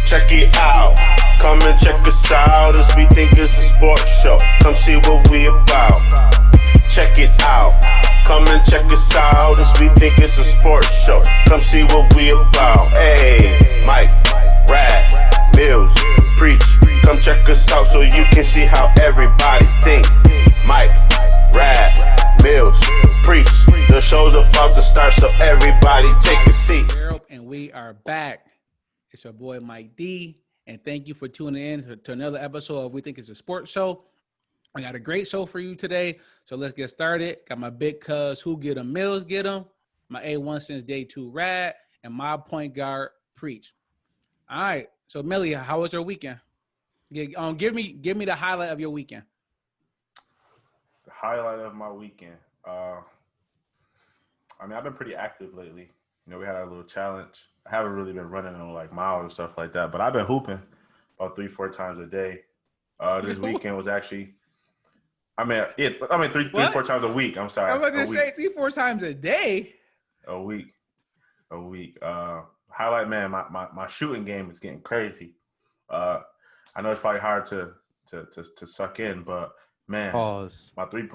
Check it out. Come and check us out as we think it's a sports show. Come see what we about. Check it out. Come and check us out as we think it's a sports show. Come see what we about. Hey, Mike, Rad, Mills, Preach. Come check us out so you can see how everybody think. Mike, Rad, Mills, Preach. The show's about to start, so everybody take a seat. And we are back. It's your boy Mike D, and thank you for tuning in to another episode of We Think It's a Sports Show. I got a great show for you today, so let's get started. Got my big cuz Who Get 'em Mills Get 'em, my A1 since day 2 Rad, and my point guard Preach. All right, so Millie, how was your weekend? Give me the highlight of your weekend. The highlight of my weekend. I've been pretty active lately. You know, we had our little challenge. I haven't really been running on like miles and stuff like that, but I've been hooping about 3-4 times a day. This weekend was actually, three, 4 times a week. I'm sorry. I was going to say 3-4 times a day. A week. Highlight, man, my shooting game is getting crazy. I know it's probably hard to suck in, but man, pause. My three.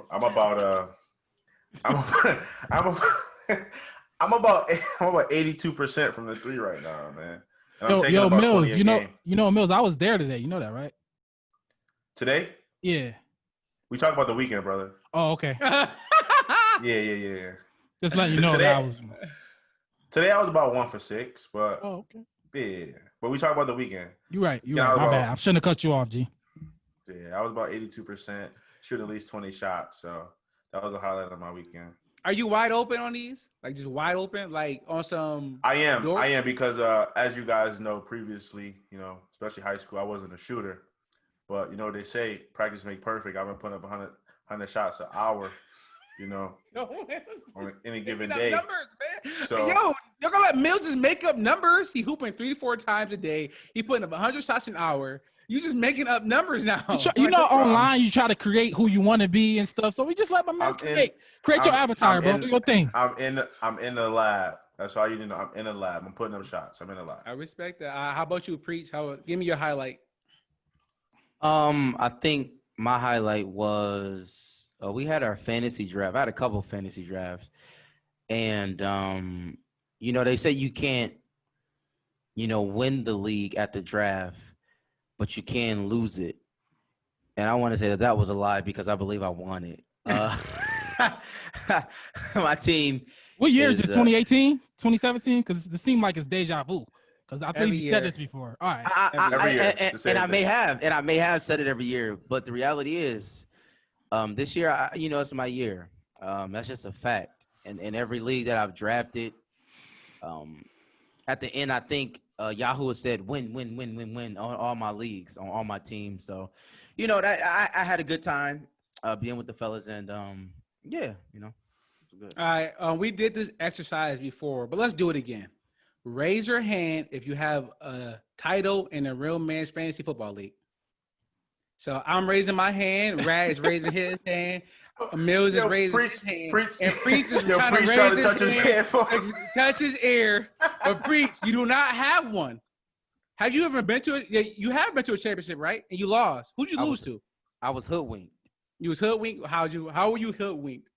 I'm about 82% from the three right now, man. And Yo, Mills, you know, Mills, I was there today. You know that, right? Today? Yeah. We talked about the weekend, brother. Oh, okay. Yeah. Just letting you know today, that I was. Today I was about 1 for 6, but okay. Yeah. But we talked about the weekend. You're right. My bad. I shouldn't have cut you off, G. Yeah, I was about 82%, shoot at least 20 shots. So that was a highlight of my weekend. Are you wide open on these? Like just wide open, like on some? I am because as you guys know previously, you know, especially high school, I wasn't a shooter, but you know they say practice make perfect. I've been putting up 100 shots an hour, you know, on any given day. Numbers, man. So, you're gonna let Mills just make up numbers? He hooping 3-4 times a day. He putting up 100 shots an hour. You just making up numbers now. Online you try to create who you want to be and stuff. So we just let my man create your avatar, bro. Do your thing. I'm in the lab. That's all you need to know. I'm in the lab. I'm putting up shots. I'm in the lab. I respect that. How about you, Preach? Give me your highlight. I think my highlight was we had our fantasy draft. I had a couple of fantasy drafts, and you know they say you can't, win the league at the draft, but you can lose it. And I want to say that was a lie because I believe I won it. My team. What year is this? 2018, 2017? Because it seemed like it's deja vu. Because I think you said this before. All right. Every year. And I may have said it every year, but the reality is, this year, it's my year. That's just a fact. And in every league that I've drafted, at the end, I think Yahoo has said win on all my leagues, on all my teams. So, that I had a good time being with the fellas, and it was good. All right, we did this exercise before, but let's do it again. Raise your hand if you have a title in a Real Man's Fantasy Football League. So I'm raising my hand. Rad is raising his hand. Mills is raising his hand. And Preach is trying to raise his hand, touch his ear. But Preach, you do not have one. Have you ever been to it? Yeah, you have been to a championship, right? And you lost. Who'd you lose to? I was hoodwinked. You was hoodwinked? How were you hoodwinked?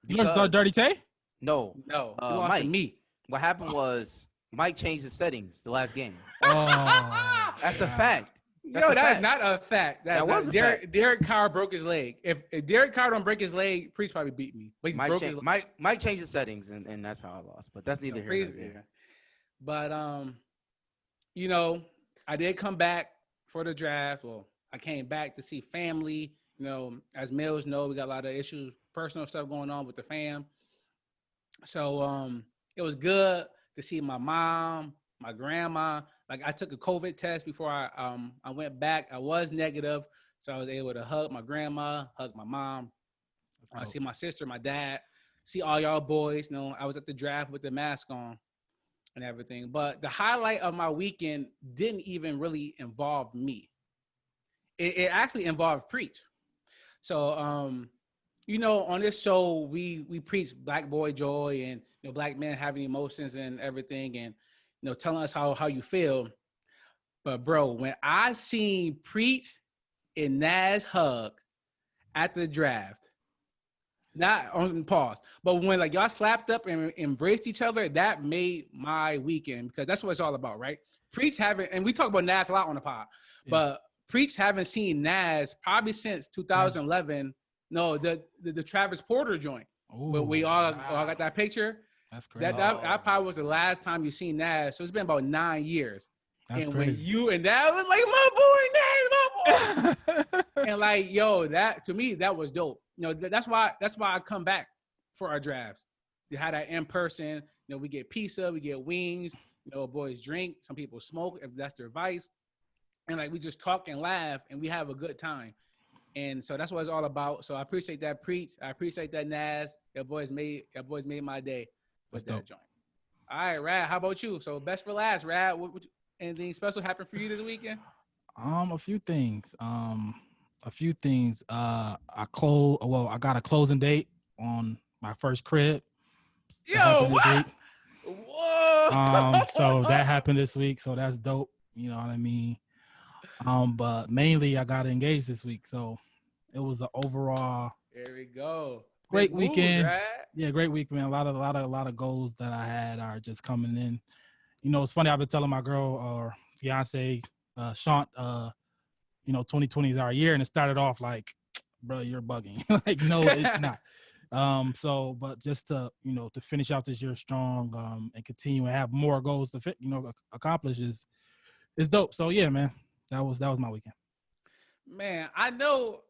You lost to Dirty Tay? No. You lost Mike, to me. What happened was Mike changed the settings the last game. Oh. That's a fact. That's not a fact. That was a fact. Derek Carr broke his leg. If Derek Carr don't break his leg, Priest probably beat me. But Mike changed the settings, and that's how I lost. But that's neither here nor there. But I did come back for the draft. Well, I came back to see family. As Mills know, we got a lot of issues, personal stuff going on with the fam. So it was good to see my mom, my grandma. Like I took a COVID test before I went back. I was negative, so I was able to hug my grandma, hug my mom, see my sister, my dad, see all y'all boys. I was at the draft with the mask on and everything. But the highlight of my weekend didn't even really involve me. It actually involved Preach. So on this show we preach Black boy joy and Black men having emotions and everything, and telling us how you feel. But bro, when I seen Preach and Nas hug at the draft, not on pause, but when like y'all slapped up and embraced each other, that made my weekend because that's what it's all about, right? Preach haven't, and we talk about Nas a lot on the pod, but Preach haven't seen Nas probably since 2011. No, the Travis Porter joint. But we all got that picture. That's crazy. That probably was the last time you seen Nas. So it's been about 9 years. That's and crazy. when you and that was like my boy, Nas, my boy. And like, yo, that to me, that was dope. You know, that's why I come back for our drafts. You had that in person. You know, we get pizza, we get wings. You know, boys drink. Some people smoke if that's their vice. And like we just talk and laugh and we have a good time. And so that's what it's all about. So I appreciate that Preach. I appreciate that Nas. Your boys made my day with that joint. All right, Rad. How about you? So best for last, Rad. Anything special happened for you this weekend? A few things. I got a closing date on my first crib. Yo, what? Whoa. So that happened this week. So that's dope. You know what I mean? But mainly I got engaged this week. So it was an overall there we go. Great weekend. Right? Yeah, great week, man. A lot of goals that I had are just coming in. You know, it's funny. I've been telling my girl or fiance, Shant, 2020 is our year, and it started off like, bro, you're bugging. Like, no, it's not. But just to finish out this year strong, and continue and have more goals to accomplish is dope. So yeah, man, that was my weekend. Man, I know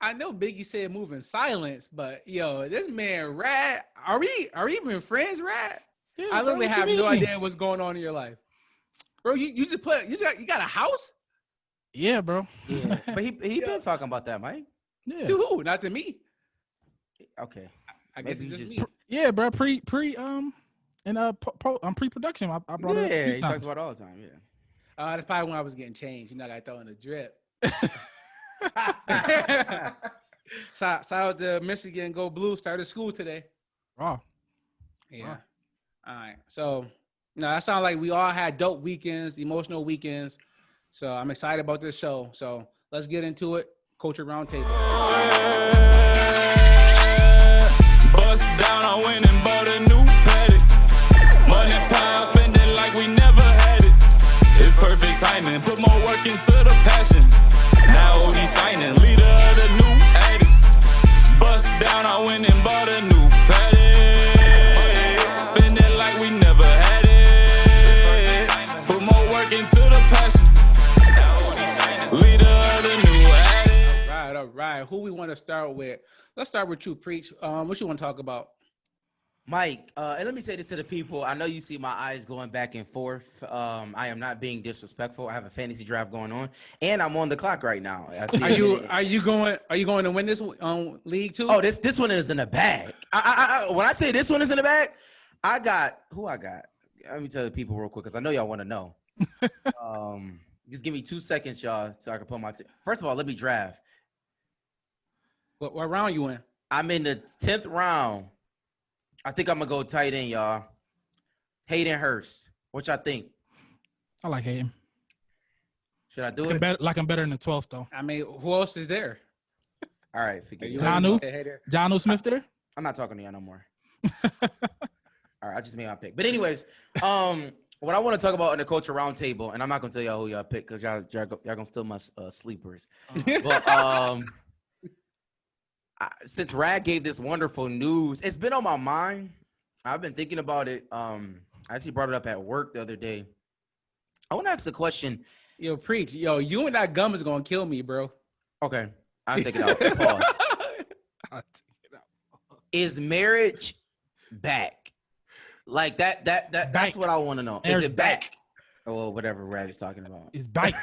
Biggie said move in silence, but yo, this man Rad, are we even friends, Rad? Yeah, I literally have no idea what's going on in your life. Bro, you got a house? Yeah, bro. Yeah. But he been talking about that, Mike. Yeah. To who? Not to me. Okay. I guess it's just me. Yeah, bro. Pre-production. I brought it. Yeah, he talks about it all the time. Yeah. That's probably when I was getting changed. You know, I got thrown in the drip. Shout out to Michigan, go Blue. Started school today. Raw. Yeah. Raw. All right. So, that sounds like we all had dope weekends, emotional weekends. So I'm excited about this show. So let's get into it. Culture Roundtable. Bust down, I went and bought a new paddock. Money pile, spending like we never had it. It's perfect timing. Put more work into the passion. Now he's shining, leader of the new addicts. Bust down, I went and bought a new paddock. Spending like we never had it. Put more work into the passion. Leader of the new addicts. All right. Who we want to start with? Let's start with you, Preach. What you want to talk about? Mike, and let me say this to the people. I know you see my eyes going back and forth. I am not being disrespectful. I have a fantasy draft going on, and I'm on the clock right now. Are you going to win this league too? Oh, this one is in the bag. When I say this one is in the bag, I got. Let me tell the people real quick because I know y'all want to know. Just give me 2 seconds, y'all, so I can put my. First of all, let me draft. What round you in? I'm in the 10th round. I think I'm gonna go tight end, y'all. Hayden Hurst. What y'all think? I like Hayden. Should I do it? I'm better in the 12th though. I mean, who else is there? All right, forget it. John Smith there? I'm not talking to y'all no more. All right, I just made my pick. But anyways, what I want to talk about in the culture roundtable, and I'm not gonna tell y'all who y'all pick because y'all gonna steal my sleepers. But since Rad gave this wonderful news, it's been on my mind. I've been thinking about it. I actually brought it up at work the other day. I want to ask a question. Yo, Preach. Yo, you and that gum is gonna kill me, bro. Okay, I'll take it out. Pause. Is marriage back? Like that's what I want to know. Is it back? Or whatever Rad is talking about. It's Byke.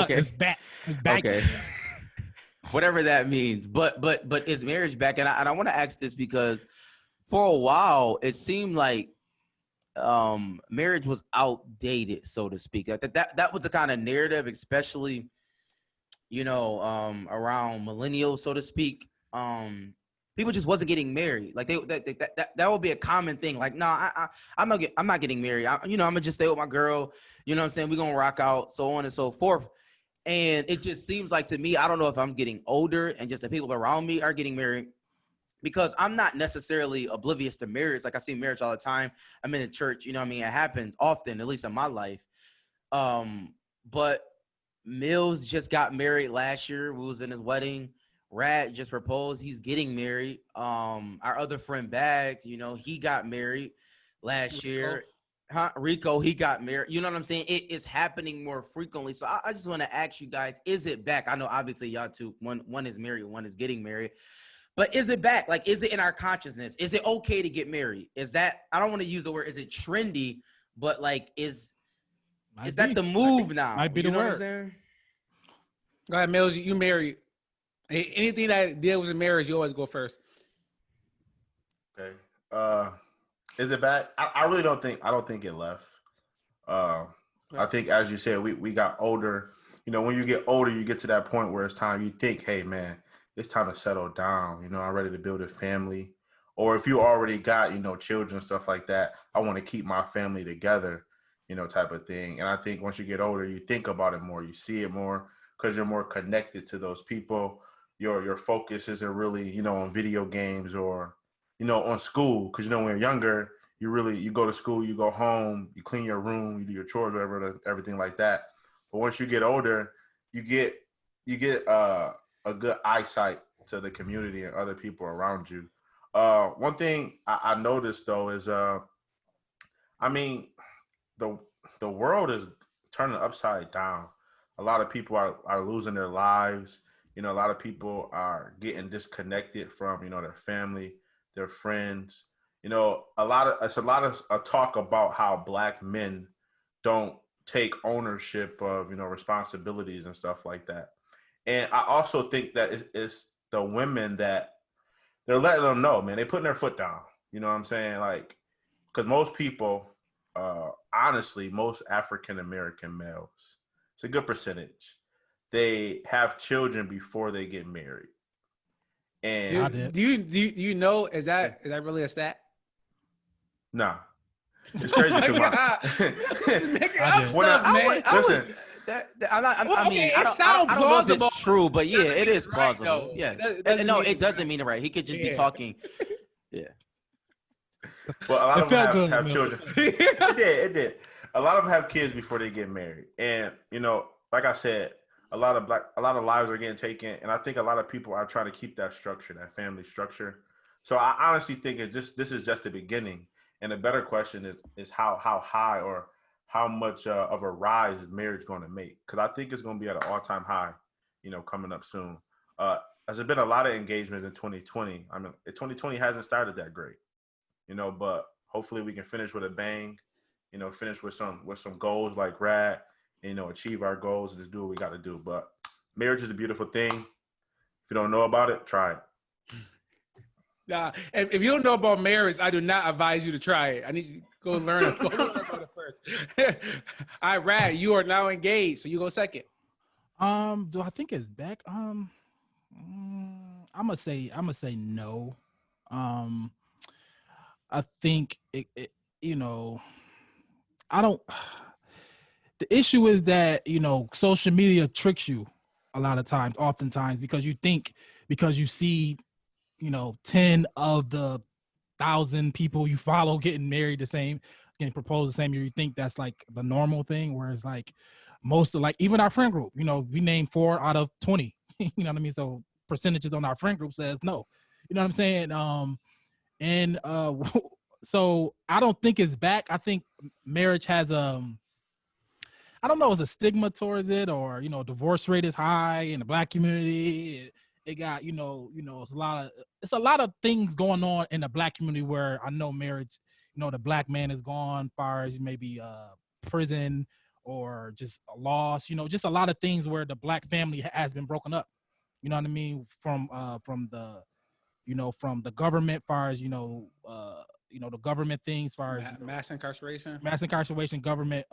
Okay. It's back. It's back. Okay. Whatever that means. But is marriage back? And I want to ask this because for a while it seemed like marriage was outdated, so to speak. That was the kind of narrative, especially around millennials, so to speak. people just wasn't getting married. Like that would be a common thing. Like, nah, I'm not getting married. I'm gonna just stay with my girl. You know what I'm saying? We're gonna rock out, so on and so forth. And it just seems like to me, I don't know if I'm getting older and just the people around me are getting married, because I'm not necessarily oblivious to marriage. Like, I see marriage all the time. I'm in the church, you know what I mean? It happens often, at least in my life. But Mills just got married last year. We was in his wedding. Rad just proposed. He's getting married. Our other friend Bags, he got married last year. Rico, he got married. You know what I'm saying? It is happening more frequently. So I just want to ask you guys, is it back? I know obviously y'all two, one is married, one is getting married. But is it back? Like, is it in our consciousness? Is it okay to get married? Is that, I don't want to use the word, is it trendy? But like, is that the move now? Might be the know word. What I'm saying? Go ahead, Mills. You married. Anything that deals with marriage, you always go first. Okay. Is it back? I really don't think it left. I think, as you said, we got older. When you get older, you get to that point where it's time. You think, hey man, it's time to settle down. I'm ready to build a family. Or if you already got, children, stuff like that, I want to keep my family together, type of thing. And I think once you get older, you think about it more. You see it more because you're more connected to those people. Your focus isn't really, on video games or, on school. Because, when you're younger, you go to school, you go home, you clean your room, you do your chores, whatever, everything like that. But once you get older, you get a good eyesight to the community and other people around you. One thing I noticed though is, the world is turning upside down. A lot of people are losing their lives. A lot of people are getting disconnected from, their family, their friends. It's a lot of talk about how Black men don't take ownership of, responsibilities and stuff like that. And I also think that it's the women that they're letting them know, man, they're putting their foot down. You know what I'm saying? Like, because most people, honestly, most African-American males, it's a good percentage, they have children before they get married. And do you know, is that really a stat? Nah. It's crazy because I don't know if it's true, but yeah, it is plausible. Yes. No, it doesn't mean it right. He could just be talking. Yeah. Well, a lot of them have children. It did. A lot of them have kids before they get married. And, like I said, a lot of lives are getting taken. And I think a lot of people are trying to keep that structure, that family structure. So I honestly think this is just the beginning. And the better question is how high or how much of a rise is marriage going to make? Because I think it's going to be at an all-time high, coming up soon. There's been a lot of engagements in 2020. 2020 hasn't started that great, but hopefully we can finish with a bang, finish with some goals like Rad, achieve our goals and just do what we got to do. But marriage is a beautiful thing. If you don't know about it, try it. Nah, if you don't know about marriage, I do not advise you to try it. I need you to go learn about it first. All right, Rad, you are now engaged, so you go second. Do I think it's back? I'm gonna say no. I think it I don't. The issue is that social media tricks you a lot of times, oftentimes, because you see 10 of the 1,000 people you follow getting married getting proposed the same year. You think that's like the normal thing, whereas like most of, like, even our friend group, we named 4 out of 20. You know what I mean? So percentages on our friend group says no. You know what I'm saying? And so I don't think it's back. I think marriage has I don't know, it's a stigma towards it, or divorce rate is high in the Black community. It got it's a lot of things going on in the Black community where I know marriage, the Black man is gone, far as maybe prison or just a loss, just a lot of things where the Black family has been broken up. You know what I mean? From the government, far as the government things, far as mass incarceration, government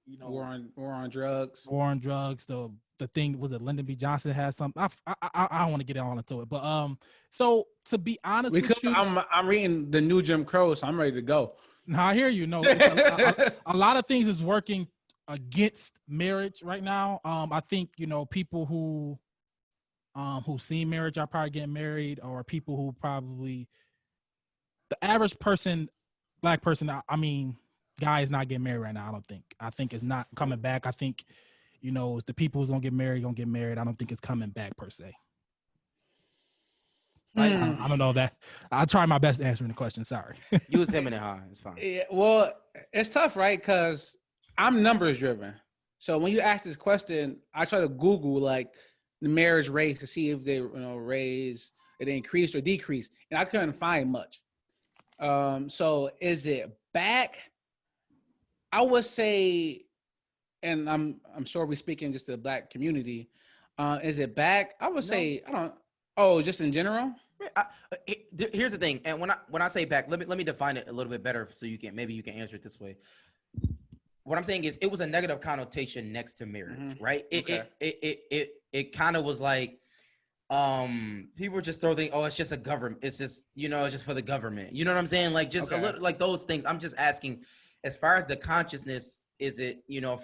you know, war on drugs. war on drugs. The thing was it Lyndon B. Johnson had something. I don't want to get all into it, but so to be honest with you, I'm reading the new Jim Crow, so I'm ready to go. now I hear you. No, it's a lot of things is working against marriage right now. I think people who seen marriage are probably getting married, or people who probably the average person, black person. I mean, guy is not getting married right now. I don't think. I think it's not coming back. I think the people who's gonna get married. I don't think it's coming back per se. I don't know that. I'll try my best answering the question. Sorry. You was hemming and hawing. It's fine. Yeah, well, it's tough, right? Because I'm numbers driven. So when you ask this question, I try to Google like the marriage rate to see if they raise, it increased or decreased, and I couldn't find much. So is it back? I would say, and I'm sure we're speaking just to the black community. Is it back? I would say I don't. Oh, just in general. Here's the thing, and when I say back, let me define it a little bit better so you can answer it this way. What I'm saying is it was a negative connotation next to marriage, right? It kind of was like people just throw things, it's just a government, it's just it's just for the government, you know what I'm saying? Like just a little like those things. I'm just asking, as far as the consciousness, is it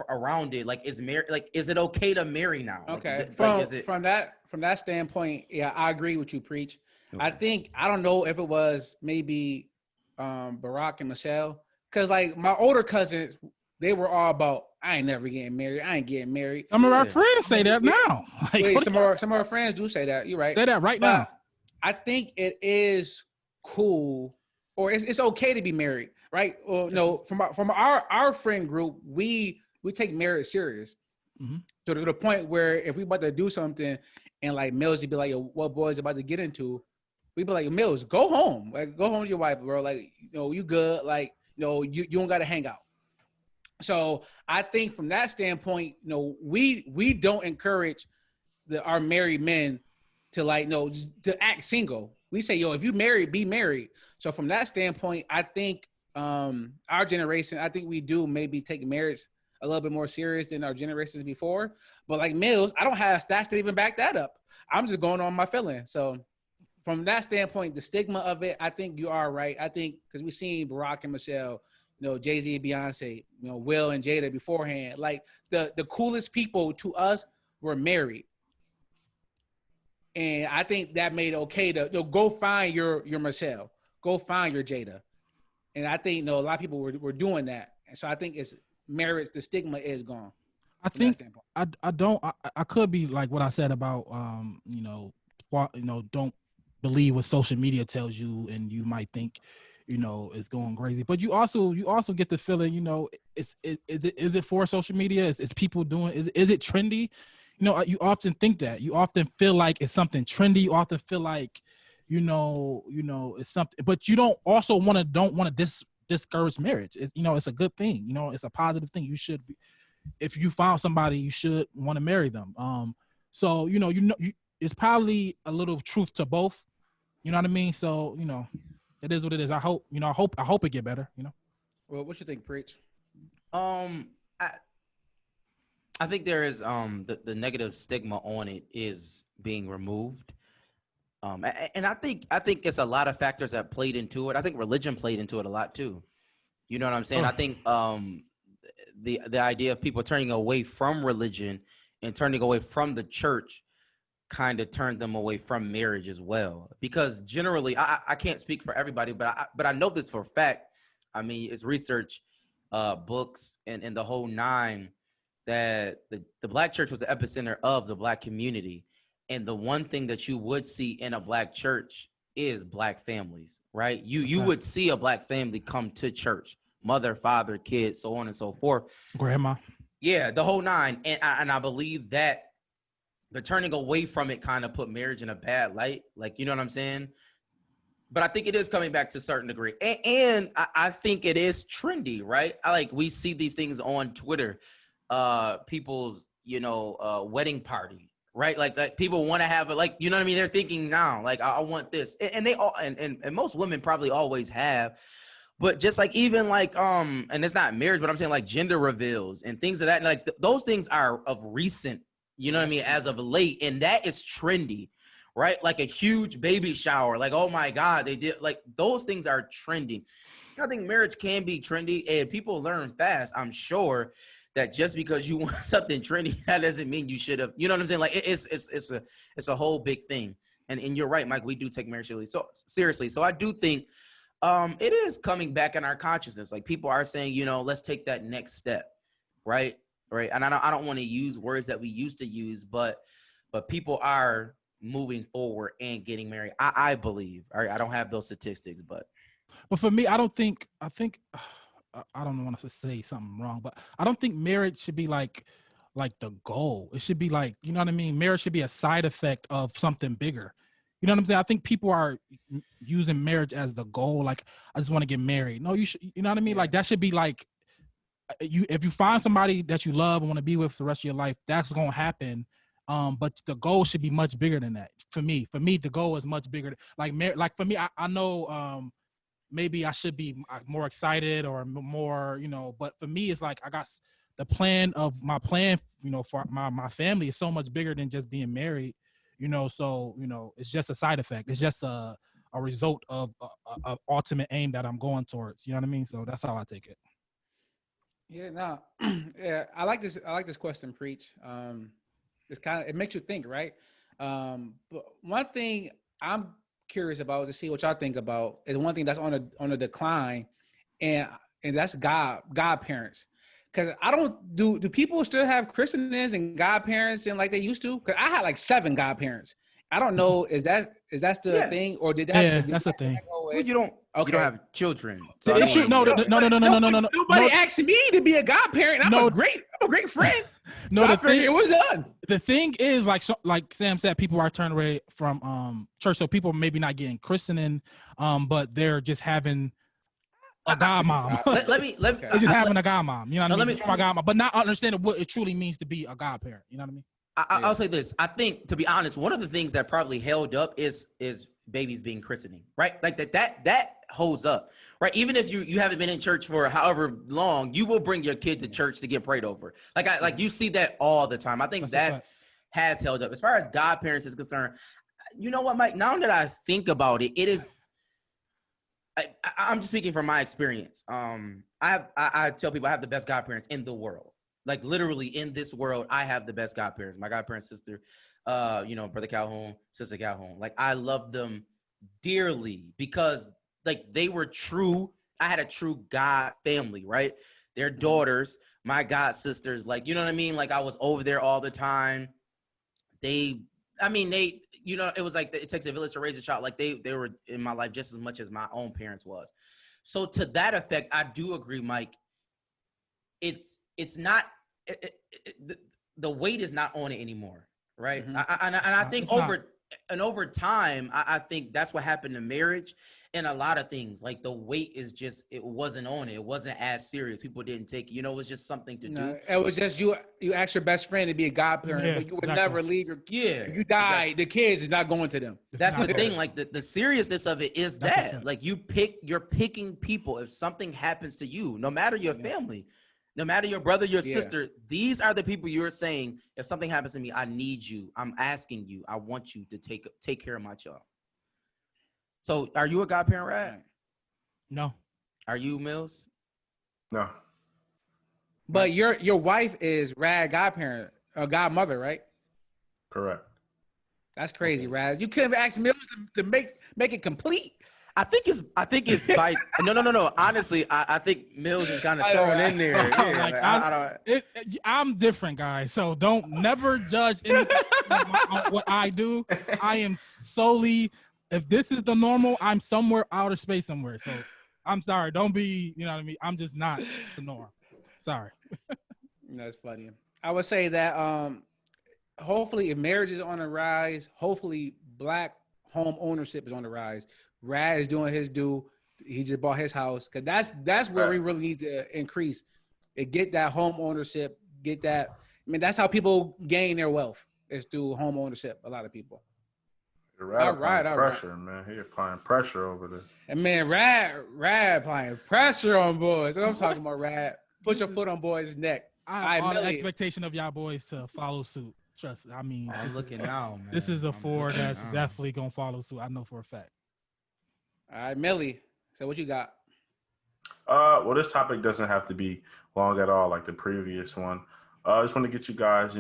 around it, like is marriage, like is it okay to marry now? Okay, like, from that standpoint, yeah, I agree with you, Preach. Okay. I don't know if it was maybe Barack and Michelle, because like my older cousins, they were all about, I ain't never getting married. I ain't getting married. Some of our friends say that now. Like, wait, some of our friends do say that. You're right. Say that right now. I think it is cool, or it's okay to be married, right? Well, no, from our friend group, we take marriage serious to the point where if we about to do something and like Mills would be like, yo, what boys about to get into? We'd be like, Mills, go home. Like, go home to your wife, bro. Like, you good. Like, you don't got to hang out. So I think from that standpoint, we don't encourage our married men to to act single. We say, if you married, be married. So from that standpoint, I think our generation, I think we do maybe take marriage a little bit more serious than our generations before. But like Mills, I don't have stats to even back that up. I'm just going on my feeling. So from that standpoint, the stigma of it, I think you are right. I think because we've seen Barack and Michelle, Jay-Z and Beyonce, Will and Jada beforehand. Like the coolest people to us were married. And I think that made it okay to go find your Michelle, go find your Jada. And I think a lot of people were doing that. And so I think it's marriage, the stigma is gone. I think I could be like what I said about don't believe what social media tells you, and you might think it's going crazy, but you also get the feeling is it for social media, is people doing, is it trendy? You often think that, you often feel like it's something trendy, you often feel like it's something, but you don't want to discourage marriage. It's a good thing, it's a positive thing. You should be, if you found somebody, you should want to marry them. So it's probably a little truth to both, you know what I mean? So it is what it is. I hope it get better, Well, what you think, Preach? I think there is the negative stigma on it is being removed. And I think it's a lot of factors that played into it. I think religion played into it a lot too. You know what I'm saying? I think the idea of people turning away from religion and turning away from the church kind of turned them away from marriage as well. Because generally, I can't speak for everybody, but I know this for a fact. I mean, it's research, books, and the whole nine, that the black church was the epicenter of the black community. And the one thing that you would see in a black church is black families, right? You would see a black family come to church, mother, father, kids, so on and so forth. Grandma. Yeah, the whole nine. And I believe that the turning away from it kind of put marriage in a bad light. Like, you know what I'm saying? But I think it is coming back to a certain degree. And I think it is trendy, right? We see these things on Twitter, people's, wedding party, right? Like people want to have it, like, you know what I mean? They're thinking now, like, I want this. And they all, and most women probably always have, But just like even like and it's not marriage, but I'm saying like gender reveals and things of that. Like those things are of recent, you know what I mean, as of late, and that is trendy, right? Like a huge baby shower, like oh my God, they did like those things are trending. I think marriage can be trendy, and people learn fast. I'm sure that just because you want something trendy, that doesn't mean you should have. You know what I'm saying? Like it's a whole big thing. And you're right, Mike. We do take marriage seriously. So I do think it is coming back in our consciousness. Like people are saying, you know, let's take that next step, right? Right. And I don't want to use words that we used to use, but people are moving forward and getting married. I believe. I don't have those statistics, but for me, I think I don't want to say something wrong, but I don't think marriage should be like the goal. It should be like, you know what I mean? Marriage should be a side effect of something bigger. You know what I'm saying? I think people are using marriage as the goal. Like, I just want to get married. No, you should, you know what I mean? Like that should be like, if you find somebody that you love and want to be with the rest of your life, that's going to happen. But the goal should be much bigger than that. For me, the goal is much bigger. Like for me, I know, maybe I should be more excited or more, you know, but for me, it's like, I got the plan, you know, for my family is so much bigger than just being married, you know? So, you know, it's just a side effect. It's just a result of a ultimate aim that I'm going towards, you know what I mean? So that's how I take it. Yeah, no, yeah, I like this question, Preach. It makes you think, right? But one thing I'm curious about to see what y'all think about is one thing that's on a decline, and that's godparents. Because I don't do people still have christenings and godparents and like they used to? Because I had like 7 godparents. I don't know, is that still a thing, or did that? Yeah, that's a thing. Well, you don't have children. So The issue, no. Nobody asked me to be a godparent. I'm a great friend. No, I figured it was done. The thing is, like Sam said, people are turning away from church, so people maybe not getting christening, but they're just having a godmom. let me. They're just having a godmom. You know what I mean? My godmom, but not understanding what it truly means to be a godparent. You know what I mean? I'll say this. I think, to be honest, one of the things that probably held up is babies being christening, right? Like that holds up, right? Even if you haven't been in church for however long, you will bring your kid to church to get prayed over. Like you see that all the time. I think that has held up. As far as godparents is concerned, you know what, Mike? Now that I think about it, it is. I'm just speaking from my experience. I tell people I have the best godparents in the world. Like literally in this world, I have the best godparents. My godparents' sister, Brother Calhoun, Sister Calhoun. Like I love them dearly because like they were true. I had a true God family, right? Their daughters, my god sisters, like, you know what I mean? Like I was over there all the time. It was like it takes a village to raise a child. Like they were in my life just as much as my own parents was. So to that effect, I do agree, Mike. It's not. The weight is not on it anymore, right? Mm-hmm. I think over time, I think that's what happened to marriage and a lot of things. Like the weight is just, it wasn't on it. It wasn't as serious. People didn't take it. It was just something to do. It was just you asked your best friend to be a godparent, but you would never leave your If you die, the kids is not going to them. That's the thing. Like the seriousness of it is that like you're picking people. If something happens to you, no matter your family, no matter your brother, your sister, these are the people you're saying, if something happens to me, I need you. I'm asking you. I want you to take care of my child. So are you a godparent, Rad? No. Are you, Mills? No. But your wife is Rad godparent, or godmother, right? Correct. That's crazy, Rad. You couldn't ask Mills to make it complete. I think it's Byke. No. Honestly, I think Mills is kind of thrown in there. Yeah, I'm different, guys. So don't never judge anything on what I do. I am solely, if this is the normal, I'm somewhere outer space somewhere. So I'm sorry. Don't be, you know what I mean? I'm just not the norm. Sorry. That's funny. I would say that hopefully if marriage is on the rise, hopefully Black home ownership is on the rise. Rad is doing his due. He just bought his house because that's where we really need to increase and get that home ownership. Get that. I mean, that's how people gain their wealth is through home ownership. A lot of people. Rad All right, applying all right. pressure, man. He applying pressure over there. And man, Rad applying pressure on boys. That's what I'm talking about, Rad. Put your foot on boys' neck. I All have right, all the Millie. expectation of y'all boys to follow suit. Trust. I mean, I'm looking now, man. this is a I'm four looking that's now. definitely gonna follow suit. I know for a fact. All right, Millie. So what you got? Well, this topic doesn't have to be long at all, like the previous one. I just want to get you guys,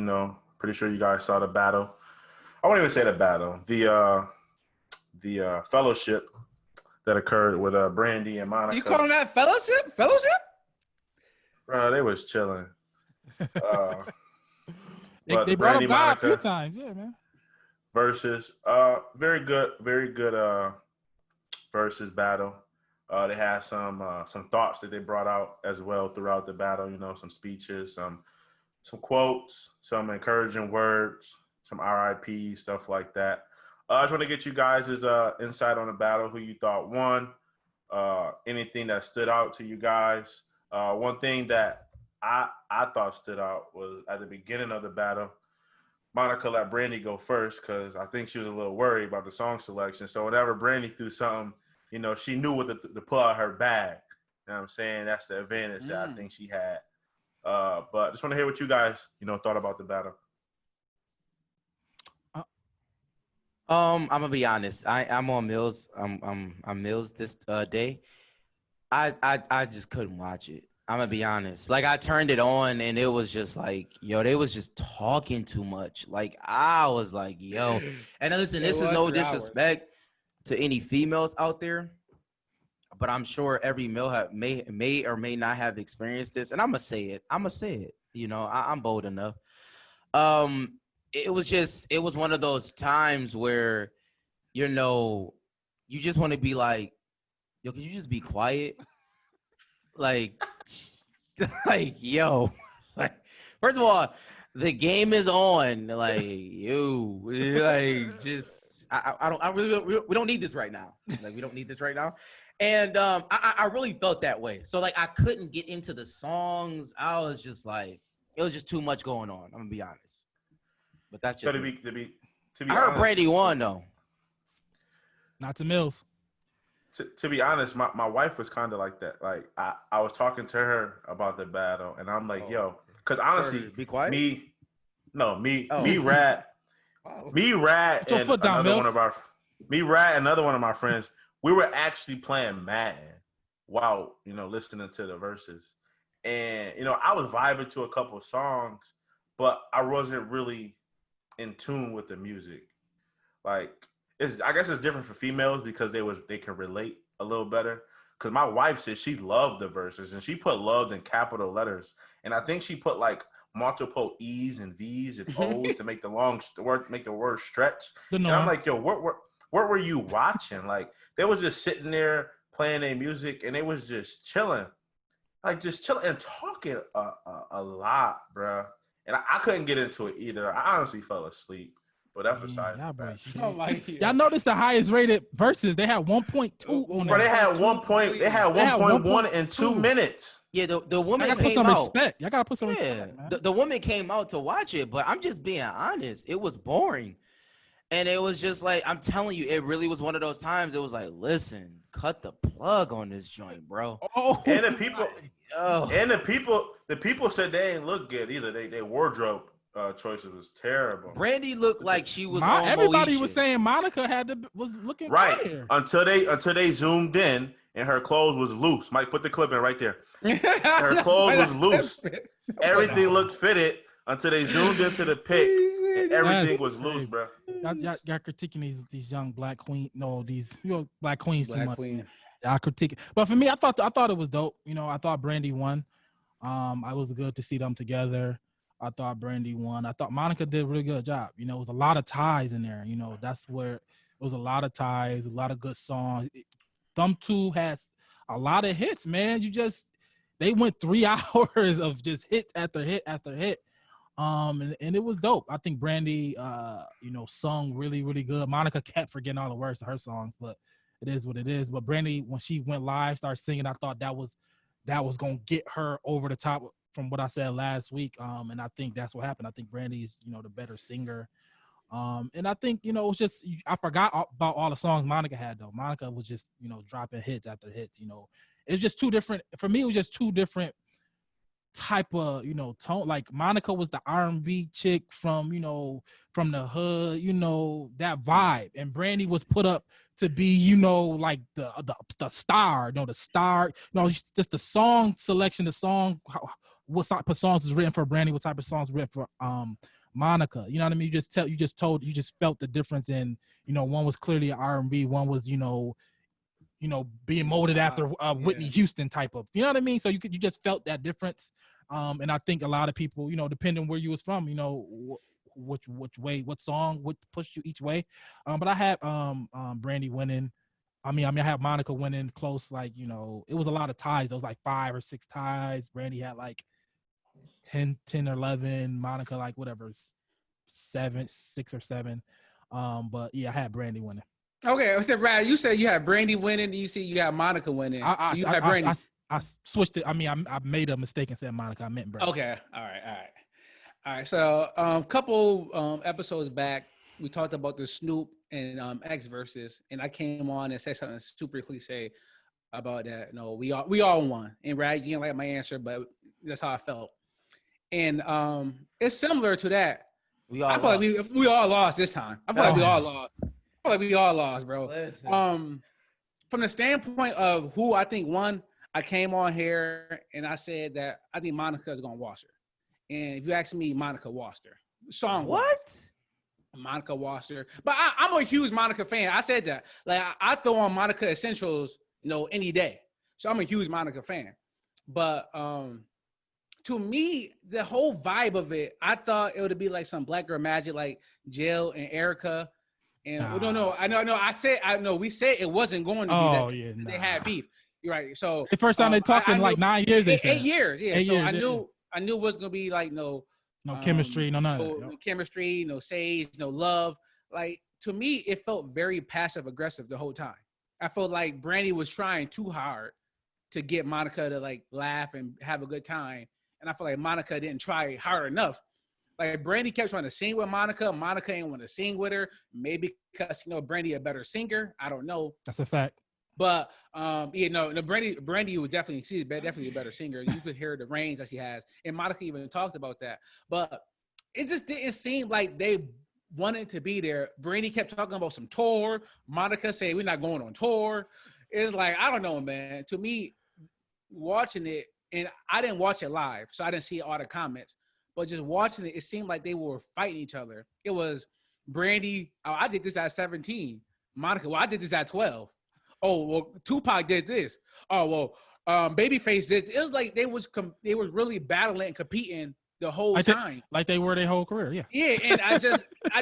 pretty sure you guys saw the battle. I won't even say the battle, the fellowship that occurred with Brandy and Monica. You calling that fellowship? Fellowship? Bro, they was chilling. They But brought Brandy, up God a few Monica times. Yeah, man. versus very good versus battle. They had some thoughts that they brought out as well throughout the battle. Some speeches, some quotes, some encouraging words, some RIP stuff like that. I just want to get you guys' insight on the battle. Who you thought won? Anything that stood out to you guys? One thing that I thought stood out was at the beginning of the battle, Monica let Brandy go first because I think she was a little worried about the song selection. So whenever Brandy threw something, she knew what to pull out her bag. You know what I'm saying? That's the advantage that I think she had. But just want to hear what you guys, thought about the battle. I'm gonna be honest. I'm on Mills. I'm Mills this day. I just couldn't watch it. I'm gonna be honest. Like I turned it on and it was just like, yo, they was just talking too much. Like I was like, yo. And listen, this is no disrespect to any females out there, but I'm sure every male may or may not have experienced this. And I'm gonna say it. I'm bold enough. It was one of those times where, you just want to be like, yo, can you just be quiet? Like, yo, like, first of all, the game is on. Like, you, like, just, we don't need this right now. Like, we don't need this right now. And I really felt that way. So, like, I couldn't get into the songs. I was just like, it was just too much going on. I'm gonna be honest. But that's just to be I heard honest, Brandy won though. Not to Mills. To be honest, my wife was kind of like that. Like I was talking to her about the battle, and I'm like, yo, because honestly, be quiet. me, Rad, Wow. me, Rad, Put your and foot down, another one of my friends, we were actually playing Madden while listening to the verses, and I was vibing to a couple of songs, but I wasn't really in tune with the music. Like I guess it's different for females because they can relate a little better. Because my wife said she loved the verses and she put loved in capital letters, and I think she put like multiple E's and V's and O's to make the word stretch. And I'm like, yo, what were you watching? Like they was just sitting there playing their music and they was just chilling, and talking a lot, bro. And I couldn't get into it either. I honestly fell asleep. But that's besides the fact. Oh my God. Y'all noticed the highest rated verses? They had 1.2 on Bro, there. they had 1.1 in 2 minutes. Yeah, the woman Y'all gotta put came some out. respect. Y'all gotta put some Yeah, respect, man. the woman came out to watch it, but I'm just being honest. It was boring. And it was just like, I'm telling you, it really was one of those times. It was like, listen, cut the plug on this joint, bro. Oh, And the people Oh. and the people said they ain't look good either. They wardrobe choices was terrible. Brandy looked like she was everybody on was Moesha. saying Monica was looking Right. fire. Until they zoomed in and her clothes was loose. Mike, put the clip in right there. Her clothes was loose. Everything looked fitted until they zoomed into the pic. And everything That's was loose, crazy. bro. Y'all critiquing these young black queen. No, these black queens too Black much. queen. Y'all critique. But for me, I thought it was dope. I thought Brandy won. I was good to see them together. I thought Brandy won. I thought Monica did a really good job. It was a lot of ties in there. That's where it was a lot of ties, a lot of good songs. Them two has a lot of hits, man. They went 3 hours of just hits after hit after hit. And it was dope. I think Brandy, sung really, really good. Monica kept forgetting all the words to her songs, but it is what it is. But Brandy, when she went live, started singing, I thought that was gonna get her over the top from what I said last week. And I think that's what happened. I think Brandy is, the better singer. And I think, you know, it was just, I forgot about all the songs Monica had though. Monica was just, you know, dropping hits after hits, you know. It's just two different, for me, it was just two different type of, you know, tone. Like Monica was the R&B chick from, you know, from the hood, you know, that vibe. And Brandy was put up to be, you know, like the star, you know, the star, you know, just the song selection, the song, what type of songs is written for Brandy, what type of songs written for Monica. You know what I mean? You just felt the difference in, you know, one was clearly R&B, one was, you know, being molded after Whitney Houston type of, you know what I mean? So you just felt that difference. And I think a lot of people, you know, depending where you was from, you know, which way, what song would push you each way. But I had Brandy winning. I have Monica winning close, like, you know, it was a lot of ties. There was like 5 or 6 ties. Brandy had like 10 or 11. Monica like whatever, 6 or 7. But yeah, I had Brandy winning. Okay, so Brad, you said you had Brandy winning. You see, you had Monica winning. So you had Brandy. I switched it. I made a mistake and said Monica. I meant Brandy. Okay, all right. So, couple episodes back, we talked about the Snoop and X versus, and I came on and said something super cliche about that. No, we all won. And Brad, you didn't like my answer, but that's how I felt. And it's similar to that. I feel like we all lost this time. I feel like we all lost. We all lost, bro. Listen. From the standpoint of who I think won, I came on here and I said that I think Monica is gonna wash her. And if you ask me, Monica washed her. Song what? Monica washed her. But I'm a huge Monica fan. I said that. Like I throw on Monica Essentials, you know, any day. So I'm a huge Monica fan. But to me, the whole vibe of it, I thought it would be like some Black Girl Magic, like Jill and Erica. And we said it wasn't going to be that. Yeah, they had beef. You're right. So the first time they talked in like 9 years, they said 8 years. Yeah. So I knew it was gonna be like no chemistry, no chemistry, no sage, no love. Like to me, it felt very passive aggressive the whole time. I felt like Brandy was trying too hard to get Monica to like laugh and have a good time, and I feel like Monica didn't try hard enough. Like Brandy kept trying to sing with Monica. Monica didn't want to sing with her. Maybe because Brandy a better singer. I don't know. That's a fact. But Brandy was definitely a better singer. You could hear the range that she has, and Monica even talked about that. But it just didn't seem like they wanted to be there. Brandy kept talking about some tour. Monica said we're not going on tour. It's like I don't know, man. To me, watching it, and I didn't watch it live, so I didn't see all the comments. But just watching it, it seemed like they were fighting each other. It was Brandy, I did this at 17. Monica, well, I did this at 12. Oh, well, Tupac did this. Oh, well, Babyface did. It was like they was really battling and competing the whole time. Like they were their whole career, yeah. Yeah, and I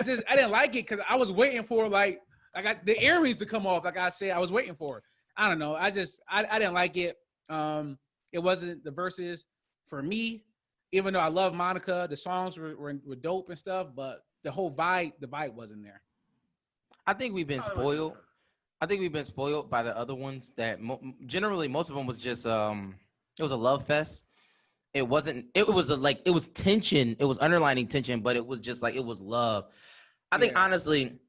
didn't like it because I was waiting for like I got the earrings to come off. Like I said, I was waiting for it. I don't know. I didn't like it. It wasn't the verses for me. Even though I love Monica, the songs were dope and stuff, but the vibe wasn't there. I think we've been spoiled. I think we've been spoiled by the other ones that generally most of them was just it was a love fest. It wasn't. It was tension. It was underlining tension, but it was just like it was love. I think honestly,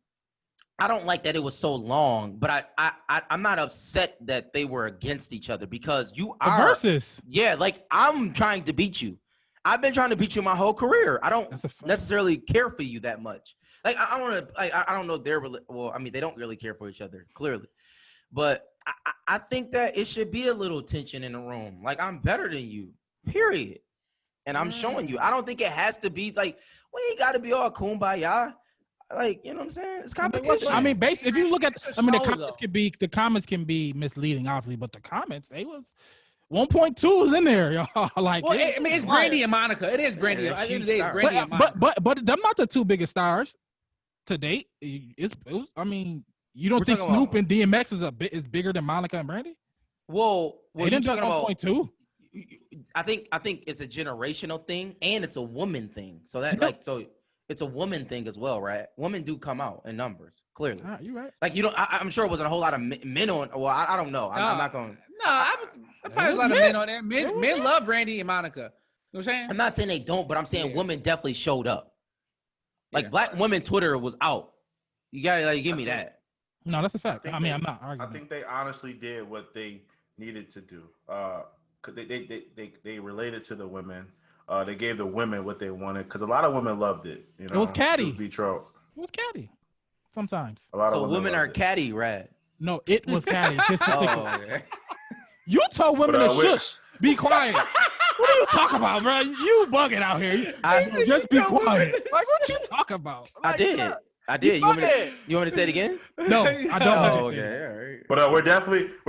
I don't like that it was so long, but I'm not upset that they were against each other because you are versus. Yeah, like I'm trying to beat you. I've been trying to beat you my whole career. I don't necessarily care for you that much. Like I want to. I don't know if they're well. I mean, they don't really care for each other clearly, but I think that it should be a little tension in the room. Like I'm better than you, period. And I'm showing you. I don't think it has to be like we ain't got to be all kumbaya. Like you know what I'm saying? It's competition. I mean, basically, if you look at, the comments can be misleading, obviously, but the comments they was. 1.2 is in there, y'all. Like, well, it's Brandy and Monica. It is Brandy. At the end of the day, it's Brandy and Monica. But them not the two biggest stars to date. It was. I mean, you don't think Snoop and DMX is bigger than Monica and Brandy? Well, you talking about 1.2. I think it's a generational thing and it's a woman thing. So that it's a woman thing as well, right? Women do come out in numbers, clearly. You're right. Like I'm sure it wasn't a whole lot of men on. Well, I don't know. I'm not going. No, I probably a lot of men on there. Men love Brandy and Monica. You know what I'm saying? I'm not saying they don't, but I'm saying women definitely showed up. Like black women Twitter was out. You gotta like give me that. No, that's a fact. think I mean, they- I'm not arguing. I think they honestly did what they needed to do. 'Cause they related to the women. They gave the women what they wanted because a lot of women loved it. You know, It was catty. Truth be true. It was catty. Sometimes. A lot So of women are loved it. catty, Rad. No, it was catty. This particular. Oh, okay. You told women But, to we- shush. Be quiet. What are you talking about, bro? You bugging out here. Just be quiet. Like, what you talking about? I Like, did. bro, I did. You want, me bugging. you want me to say it again? No, I don't want you Oh, to say okay. that. All right. But we're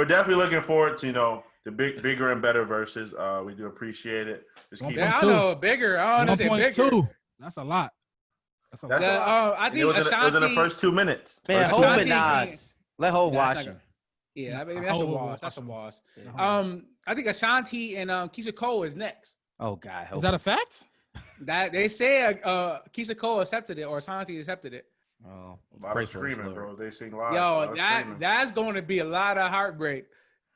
definitely looking forward to the bigger and better verses. We do appreciate it. Just keep. Yeah, I 1.2. know bigger. I don't say bigger. 1.2. That's a lot. That's a That's lot. a lot. I It think was, it was in the Ashanti. first 2 minutes. Man, First Hov two and Ashanti- Nas. Let Hov Yeah, watch that's him. not Yeah, I mean, that's a Hov will loss. watch That's a him. loss. Yeah. I think Ashanti and Keisha Cole is next. Oh God, help Is that a us. fact? That they say Keisha Cole accepted it or Ashanti accepted it. Oh, A lot pray of for us, screaming, Lord. bro. They sing live. A lot Yo, of that screaming. that's going to be a lot of heartbreak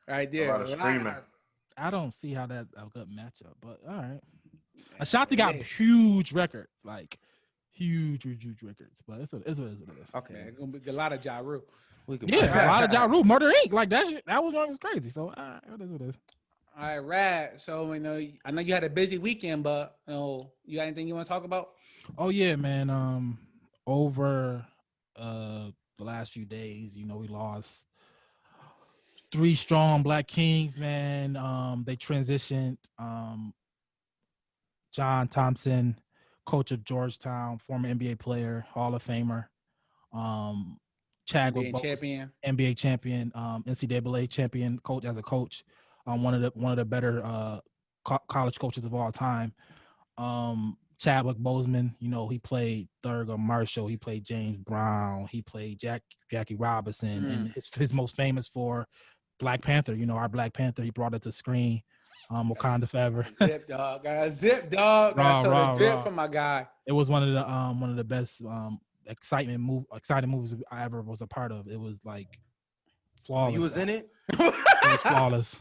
right there. A lot of screaming. I don't see how that's a good matchup, but all right. Ashanti got Yeah. huge records, like huge records. But it's what it is. Okay, Man, it's gonna be a lot of Ja Rule. we can. Yeah, a lot of Ja Rule, Murder Inc. Like that was crazy. So all right, it is what it is. All right, Rad. So I know you had a busy weekend, but you got anything you want to talk about? Oh yeah, man. Over the last few days, we lost 3 strong Black Kings, man. They transitioned. John Thompson, coach of Georgetown, former NBA player, Hall of Famer. Chadwick Being Boseman, champion. NBA champion, NCAA champion, coach as a coach. One of the better college coaches of all time. Chadwick Boseman, he played Thurgood Marshall, he played James Brown, he played Jackie Robinson, and his most famous for Black Panther. Our Black Panther, he brought it to screen. Wakanda Forever. Zip dog, guys. Zip dog. Raw, So raw, the drip raw. from my guy. It was one of the best exciting movies I ever was a part of. It was like flawless. You was in it? It was flawless.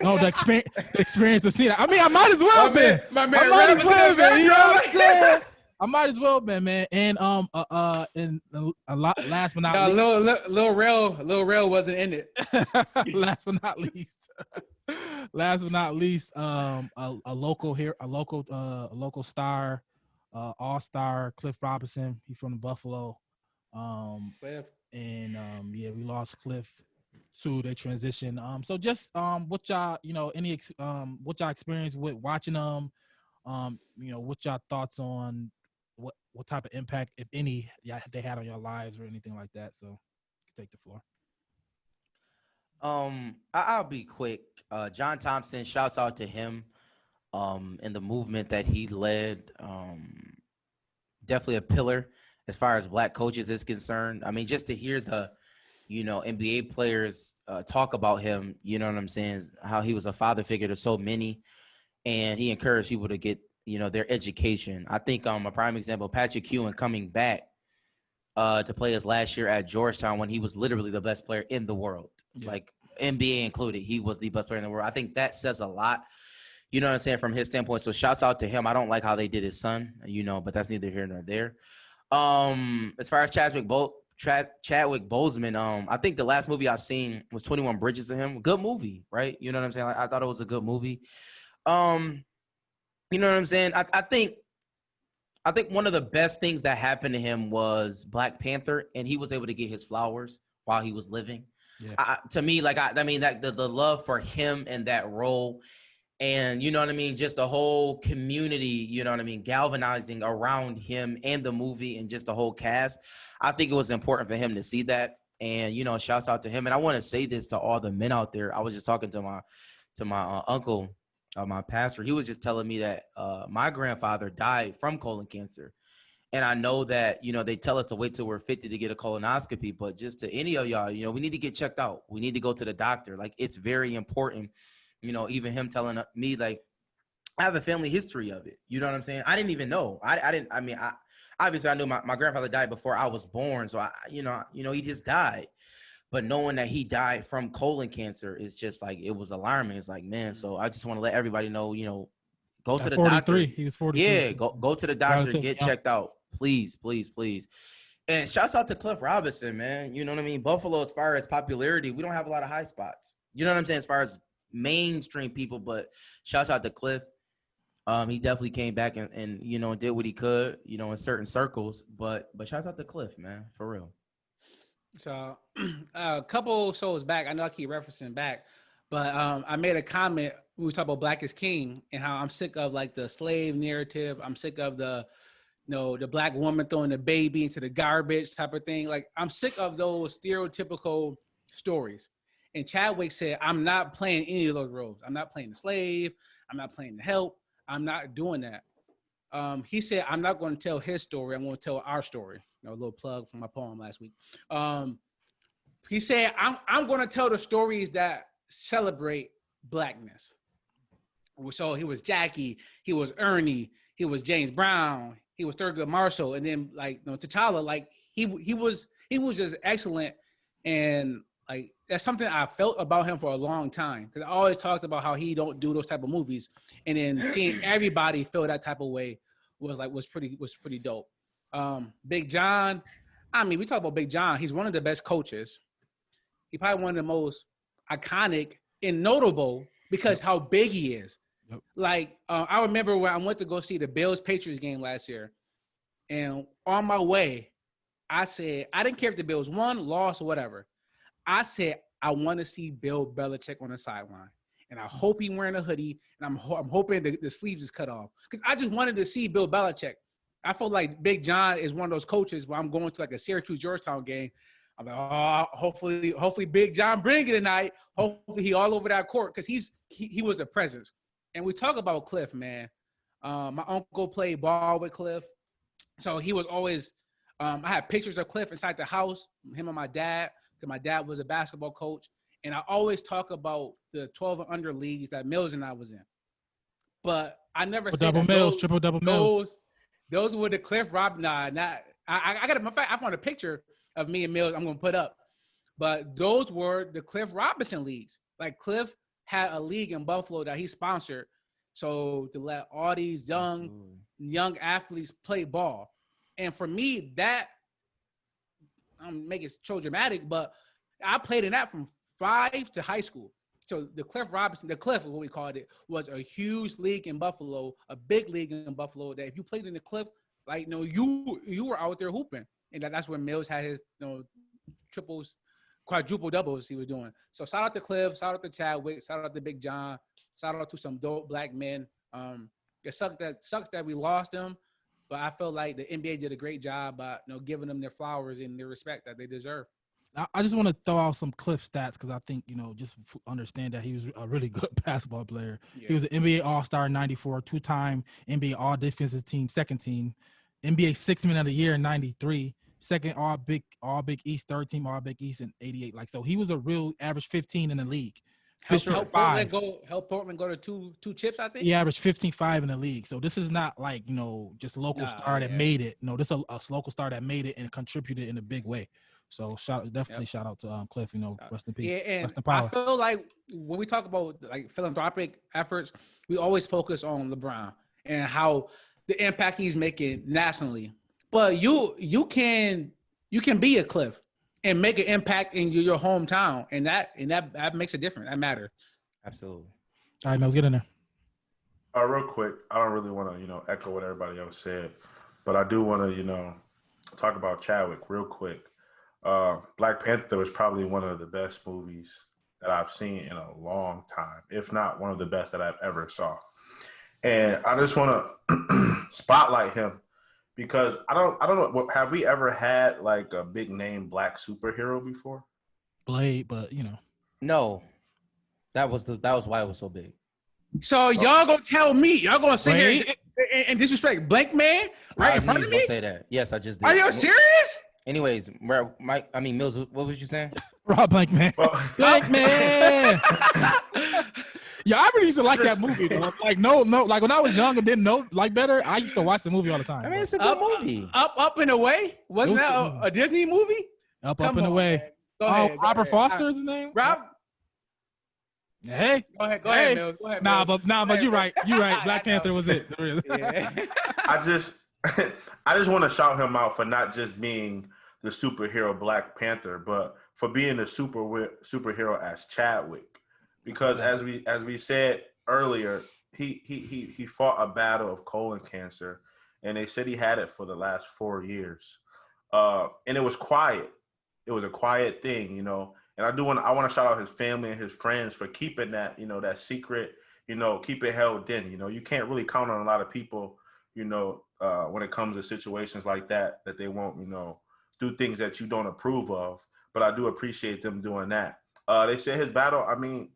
No, the experience to see that. I mean, I might as well be. My man, I might as Rad was in well the be. You know what I'm background. saying? I might as well be, man. And last but not No, least, Lil Rel wasn't in it. last but not least, a local star, all-star, Cliff Robinson. He's from Buffalo. Cliff. Yeah, we lost Cliff to the transition. So just what y'all, what y'all experienced with watching them, what y'all thoughts on what type of impact, if any, they had on your lives or anything like that. So you can take the floor. I'll be quick. John Thompson, shouts out to him and the movement that he led. Definitely a pillar as far as Black coaches is concerned. I mean, just to hear the NBA players talk about him, you know what I'm saying, how he was a father figure to so many, and he encouraged people to get their education. I think a prime example, Patrick Ewing coming back to play his last year at Georgetown when he was literally the best player in the world. Yeah. Like NBA included, he was the best player in the world. I think that says a lot, you know what I'm saying, from his standpoint. So shouts out to him. I don't like how they did his son, but that's neither here nor there. As far as Chadwick Boseman, I think the last movie I seen was 21 Bridges of him. Good movie, right? You know what I'm saying? Like, I thought it was a good movie. You know what I'm saying? I think one of the best things that happened to him was Black Panther, and he was able to get his flowers while he was living. Yeah. To me, that the love for him and that role, and you know what I mean, just the whole community, you know what I mean, galvanizing around him and the movie and just the whole cast. I think it was important for him to see that, and shouts out to him. And I want to say this to all the men out there. I was just talking to my uncle, my pastor. He was just telling me that my grandfather died from colon cancer. And I know that, they tell us to wait till we're 50 to get a colonoscopy, but just to any of y'all, we need to get checked out. We need to go to the doctor. Like, it's very important, even him telling me, like, I have a family history of it. You know what I'm saying? I didn't even know. Obviously I knew my grandfather died before I was born. So he just died. But knowing that he died from colon cancer is just like, it was alarming. It's like, man, so I just want to let everybody know, go to the 43. doctor. He was 43. Yeah, go to the doctor, get checked out. Please, please, please. And shouts out to Cliff Robinson, man. You know what I mean? Buffalo, as far as popularity, we don't have a lot of high spots. You know what I'm saying? As far as mainstream people, but shouts out to Cliff. He definitely came back and you know, did what he could, you know, in certain circles. But shouts out to Cliff, man, for real. So a couple shows back, I know I keep referencing back, but I made a comment. We were talking about Black is King and how I'm sick of like the slave narrative. I'm sick of the, you know, the black woman throwing the baby into the garbage type of thing. Like I'm sick of those stereotypical stories. And Chadwick said, I'm not playing any of those roles. I'm not playing the slave. I'm not playing the help. I'm not doing that. He said, I'm not going to tell his story. I'm going to tell our story. You know, a little plug from my poem last week. He said, I'm going to tell the stories that celebrate Blackness. So he was Jackie, he was Ernie, he was James Brown, he was Thurgood Marshall, and then like, you know, T'Challa, like he was just excellent. And like, that's something I felt about him for a long time. Because I always talked about how he don't do those type of movies. And then seeing everybody feel that type of way was pretty dope. Big John, I mean, we talk about Big John. He's one of the best coaches. He's probably one of the most iconic and notable because how big he is. Yep. Like, I remember when I went to go see the Bills-Patriots game last year. And on my way, I said, I didn't care if the Bills won, lost, or whatever. I said, I want to see Bill Belichick on the sideline. And I hope he's wearing a hoodie. And I'm hoping the sleeves is cut off. Because I just wanted to see Bill Belichick. I feel like Big John is one of those coaches where I'm going to like a Syracuse-Georgetown game. I'm like, oh, hopefully Big John bring it tonight. Hopefully he all over that court because he was a presence. And we talk about Cliff, man. My uncle played ball with Cliff. So he was always I had pictures of Cliff inside the house, him and my dad, because my dad was a basketball coach. And I always talk about the 12 and under leagues that Mills and I was in. But I never said triple double Mills. Those were the Cliff Rob. I got it. In fact, I found a picture of me and Mills I'm going to put up. But those were the Cliff Robinson leagues. Like Cliff had a league in Buffalo that he sponsored. So to let all these young athletes play ball. And for me, that, I'm making it so dramatic, but I played in that from 5 to high school. So the Cliff Robinson, the Cliff is what we called it, was a huge league in Buffalo, a big league in Buffalo that if you played in the Cliff, like, you know, you were out there hooping. And that's where Mills had his, you know, triples, quadruple doubles he was doing. So shout out to Cliff, shout out to Chadwick, shout out to Big John, shout out to some dope black men. It sucks that we lost them, but I feel like the NBA did a great job by, you know, giving them their flowers and their respect that they deserve. I just want to throw out some Cliff stats because I think, you know, just understand that he was a really good basketball player. Yeah. He was an NBA All-Star in 94, 2-time NBA All-Defensive Team, second team, NBA Sixth Man of the Year in 93, second All Big East, third team All Big East in 88. Like, so he was a real average 15 in the league. Help Portland go to two chips, I think. He averaged 15-5 in the league. So this is not like, you know, just local star that made it. No, this is a local star that made it and contributed in a big way. So shout out to Cliff, you know, rest in peace. Yeah, and rest in power. I feel like when we talk about like philanthropic efforts, we always focus on LeBron and how the impact he's making nationally. But you can be a Cliff and make an impact in your hometown, and that makes a difference. That matters. Absolutely. All right, Mills, get in there. Real quick, I don't really want to, you know, echo what everybody else said, but I do want to, you know, talk about Chadwick real quick. Black Panther was probably one of the best movies that I've seen in a long time, if not one of the best that I've ever saw. And I just want to spotlight him because I don't know. Have we ever had like a big name black superhero before? Blade, but you know, no, that was why it was so big. So y'all gonna tell me y'all gonna sit here and disrespect Blank Man right in front of me? Gonna say that. Yes, I just did. Are you serious? Anyways, Mills, what was you saying? Rob Blank Man. Blank Man. Yeah, I really used to like that movie. Though. Like like when I was young and didn't know like better, I used to watch the movie all the time. I mean, it's a good movie. Up and Away. Wasn't that a Disney movie? Up and Away. Robert Foster is his name. Rob. Hey. Go ahead, Mills. Go ahead, But you're right. You're right. Black Panther was it. I just I just want to shout him out for not just being the superhero Black Panther, but for being the superhero as Chadwick. Because as we said earlier, he fought a battle of colon cancer, and they said he had it for the last 4 years, and it was quiet. It was a quiet thing, you know. And I want to shout out his family and his friends for keeping that, you know, that secret, you know, keep it held in. You know, you can't really count on a lot of people, you know, when it comes to situations like that they won't, you know, do things that you don't approve of. But I do appreciate them doing that. They said his battle, I mean,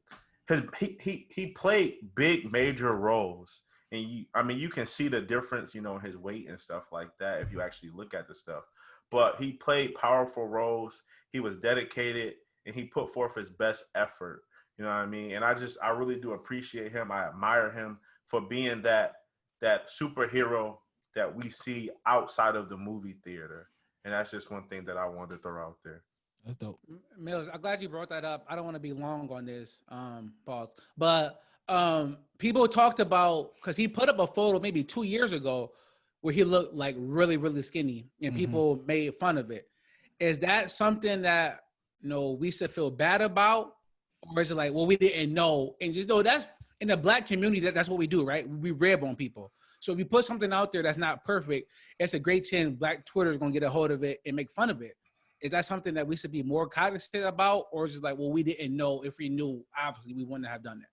he played big major roles. And you can see the difference, you know, in his weight and stuff like that if you actually look at the stuff. But he played powerful roles. He was dedicated and he put forth his best effort. You know what I mean? And I really do appreciate him. I admire him for being that superhero that we see outside of the movie theater. And that's just one thing that I wanted to throw out there. That's dope. Mills, I'm glad you brought that up. I don't want to be long on this, pause. But people talked about, because he put up a photo maybe 2 years ago where he looked like really, really skinny, and people made fun of it. Is that something that, you know, we should feel bad about? Or is it like, well, we didn't know? And just know that's in the Black community, that's what we do, right? We rib on people. So if you put something out there that's not perfect, it's a great chance Black Twitter is going to get a hold of it and make fun of it. Is that something that we should be more cognizant about? Or is it like, well, we didn't know? If we knew, obviously, we wouldn't have done that.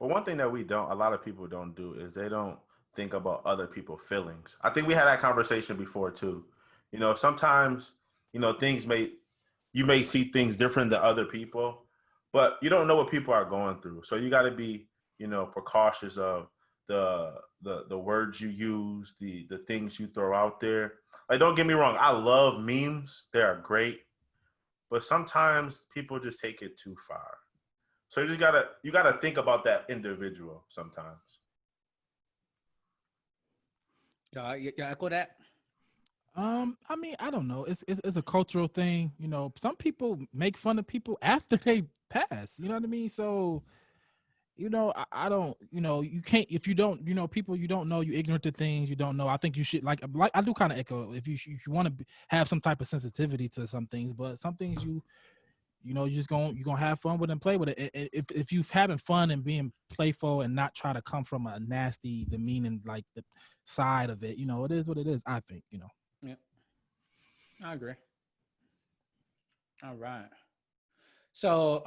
Well, one thing that a lot of people don't do is they don't think about other people's feelings. I think we had that conversation before too. You know, sometimes, you know, you may see things different than other people, but you don't know what people are going through. So you got to be, you know, precautious of the words you use, the things you throw out there. Like, don't get me wrong, I love memes. They are great. But sometimes people just take it too far. So you gotta think about that individual sometimes. You echo that? I mean, I don't know. It's a cultural thing. You know, some people make fun of people after they pass. You know what I mean? So, you know, I don't, you know, you can't, if you don't, you know, people you don't know, you ignorant to things you don't know. I think you should, like I do kind of echo, if you want to have some type of sensitivity to some things, but some things you know, you're gonna have fun with and play with it. If you having fun and being playful and not try to come from a nasty, demeaning, like the side of it, you know, it is what it is, I think, you know. Yeah, I agree. All right. So,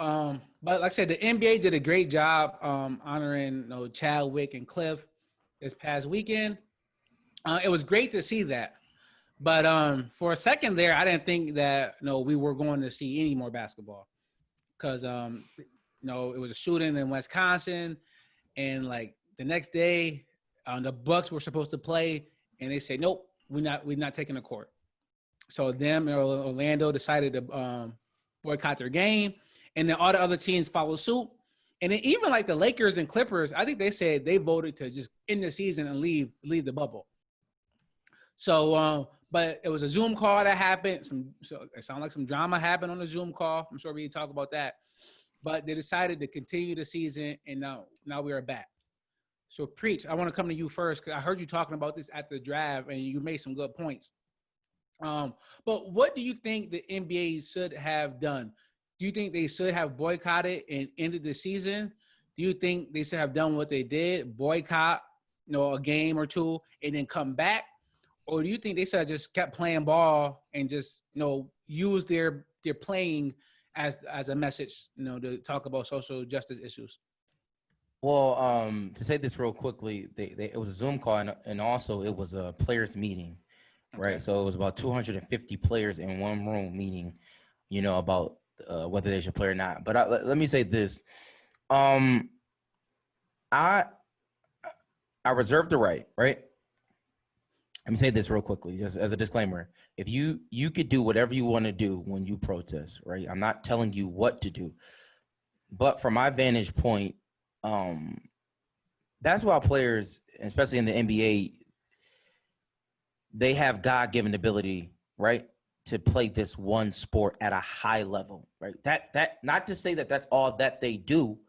but like I said, the NBA did a great job honoring, you know, Chadwick and Cliff this past weekend. It was great to see that. But for a second there, I didn't think that, you know, we were going to see any more basketball because, you know, it was a shooting in Wisconsin, and like the next day, the Bucks were supposed to play, and they said, nope, we're not taking the court. So them and Orlando decided to boycott their game, and then all the other teams followed suit. And then even like the Lakers and Clippers, I think they said they voted to just end the season and leave the bubble. So, but it was a Zoom call that happened. So it sounded like some drama happened on the Zoom call. I'm sure we talk about that. But they decided to continue the season, and now we are back. So, Preach, I want to come to you first because I heard you talking about this at the draft, and you made some good points. But what do you think the NBA should have done? Do you think they should have boycotted and ended the season? Do you think they should have done what they did, boycott, you know, a game or two, and then come back? Or do you think they should have just kept playing ball and just, you know, use their playing as a message, you know, to talk about social justice issues? Well, to say this real quickly, it was a Zoom call, and also it was a players meeting, right? Okay. So it was about 250 players in one room meeting, you know, about whether they should play or not. But let me say this: I reserve the right. Let me say this real quickly, just as a disclaimer. If you could do whatever you want to do when you protest, right? I'm not telling you what to do, but from my vantage point, that's why players, especially in the NBA, they have God-given ability, right, to play this one sport at a high level, right? That not to say that that's all that they do,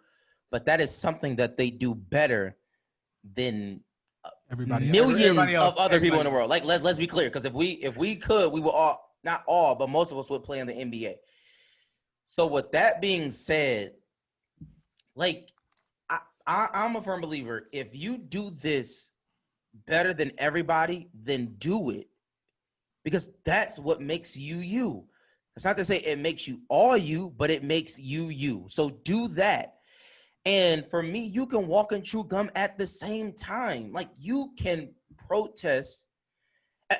but that is something that they do better than Everybody else. millions Everybody else, of other people in everybody the world. Like let's be clear, because if we could, we would all, not all, but most of us would play in the NBA. So with that being said, like I'm a firm believer. If you do this better than everybody, then do it, because that's what makes you you. It's not to say it makes you all you, but it makes you you. So do that. And for me, you can walk and chew gum at the same time. Like you can protest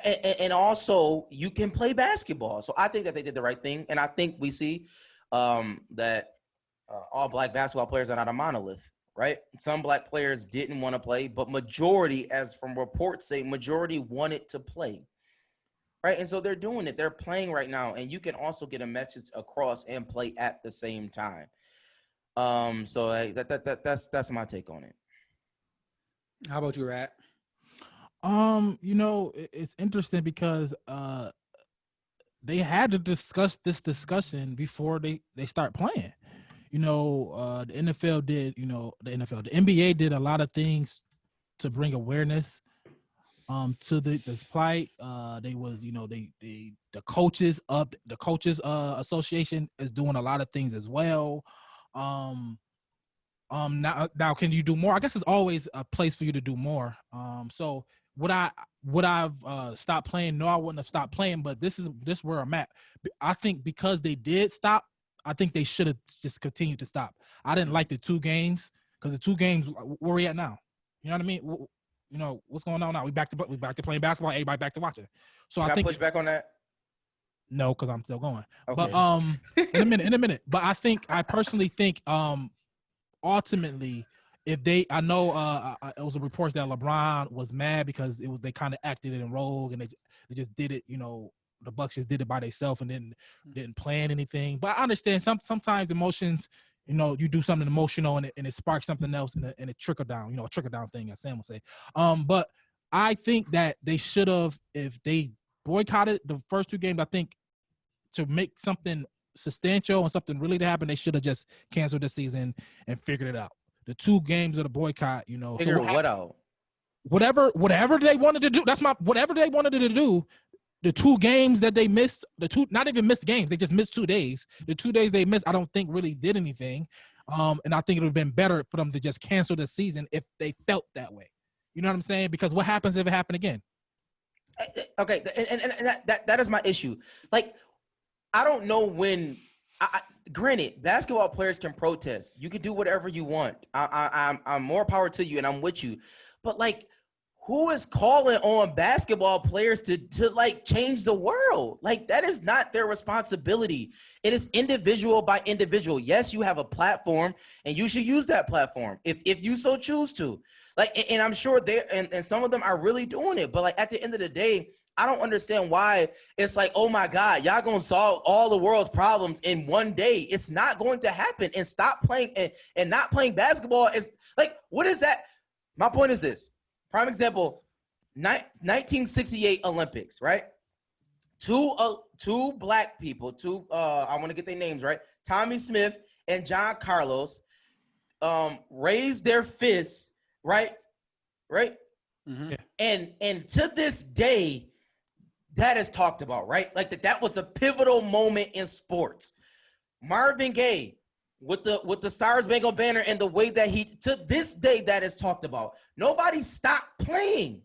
and also you can play basketball. So I think that they did the right thing. And I think we see that all black basketball players are not a monolith, right? Some black players didn't want to play, but majority, as from reports say, majority wanted to play. Right. And so they're doing it. They're playing right now. And you can also get a message across and play at the same time. So that's my take on it. How about you, Rat? It's interesting because they had to discuss this discussion before they start playing. The NFL did, the NBA did a lot of things to bring awareness to this plight. They was, the coaches association is doing a lot of things as well. Now can you do more? I guess it's always a place for you to do more. So would I've stopped playing? No, I wouldn't have stopped playing, but this where I'm at. I think because they did stop, I think they should have just continued to stop. I didn't like the 2 games, because the 2 games, where we at now? You know what I mean? What's going on now? We back to playing basketball. Everybody back to watching. So Can I think push back on that. No, because I'm still going. Okay. But in a minute. But I personally think ultimately, if they, I know it was a report that LeBron was mad because they kind of acted in rogue and they just did it. The Bucks just did it by themselves and didn't plan anything. But I understand sometimes emotions. You do something emotional and it sparks something else and it trickle down. A trickle down thing, as Sam will say. But I think that they should have, if they boycotted the first 2 games, I think to make something substantial and something really to happen, they should have just canceled the season and figured it out. The 2 games of the boycott, Figure what out? Whatever they wanted to do. Whatever they wanted to do. The 2 games that they missed, not even missed games, they just missed 2 days. The 2 days they missed, I don't think really did anything. And I think it would have been better for them to just cancel the season if they felt that way. You know what I'm saying? Because what happens if it happened again? Okay, and that is my issue. Like, I don't know when. Granted, basketball players can protest. You can do whatever you want. I'm more power to you, and I'm with you. But like, who is calling on basketball players to like change the world? Like, that is not their responsibility. It is individual by individual. Yes, you have a platform, and you should use that platform if you so choose to. Like, and I'm sure they and some of them are really doing it. But like, at the end of the day, I don't understand why it's like, oh my God, y'all gonna solve all the world's problems in one day. It's not going to happen. And stop playing and not playing basketball is like, what is that? My point is this. Prime example, 1968 Olympics, right? Two black people, I want to get their names right. Tommy Smith and John Carlos raised their fists, right? Mm-hmm. And to this day, that is talked about, right? Like that was a pivotal moment in sports. Marvin Gaye with the Stars Spangled Banner and the way that to this day that is talked about. Nobody stopped playing,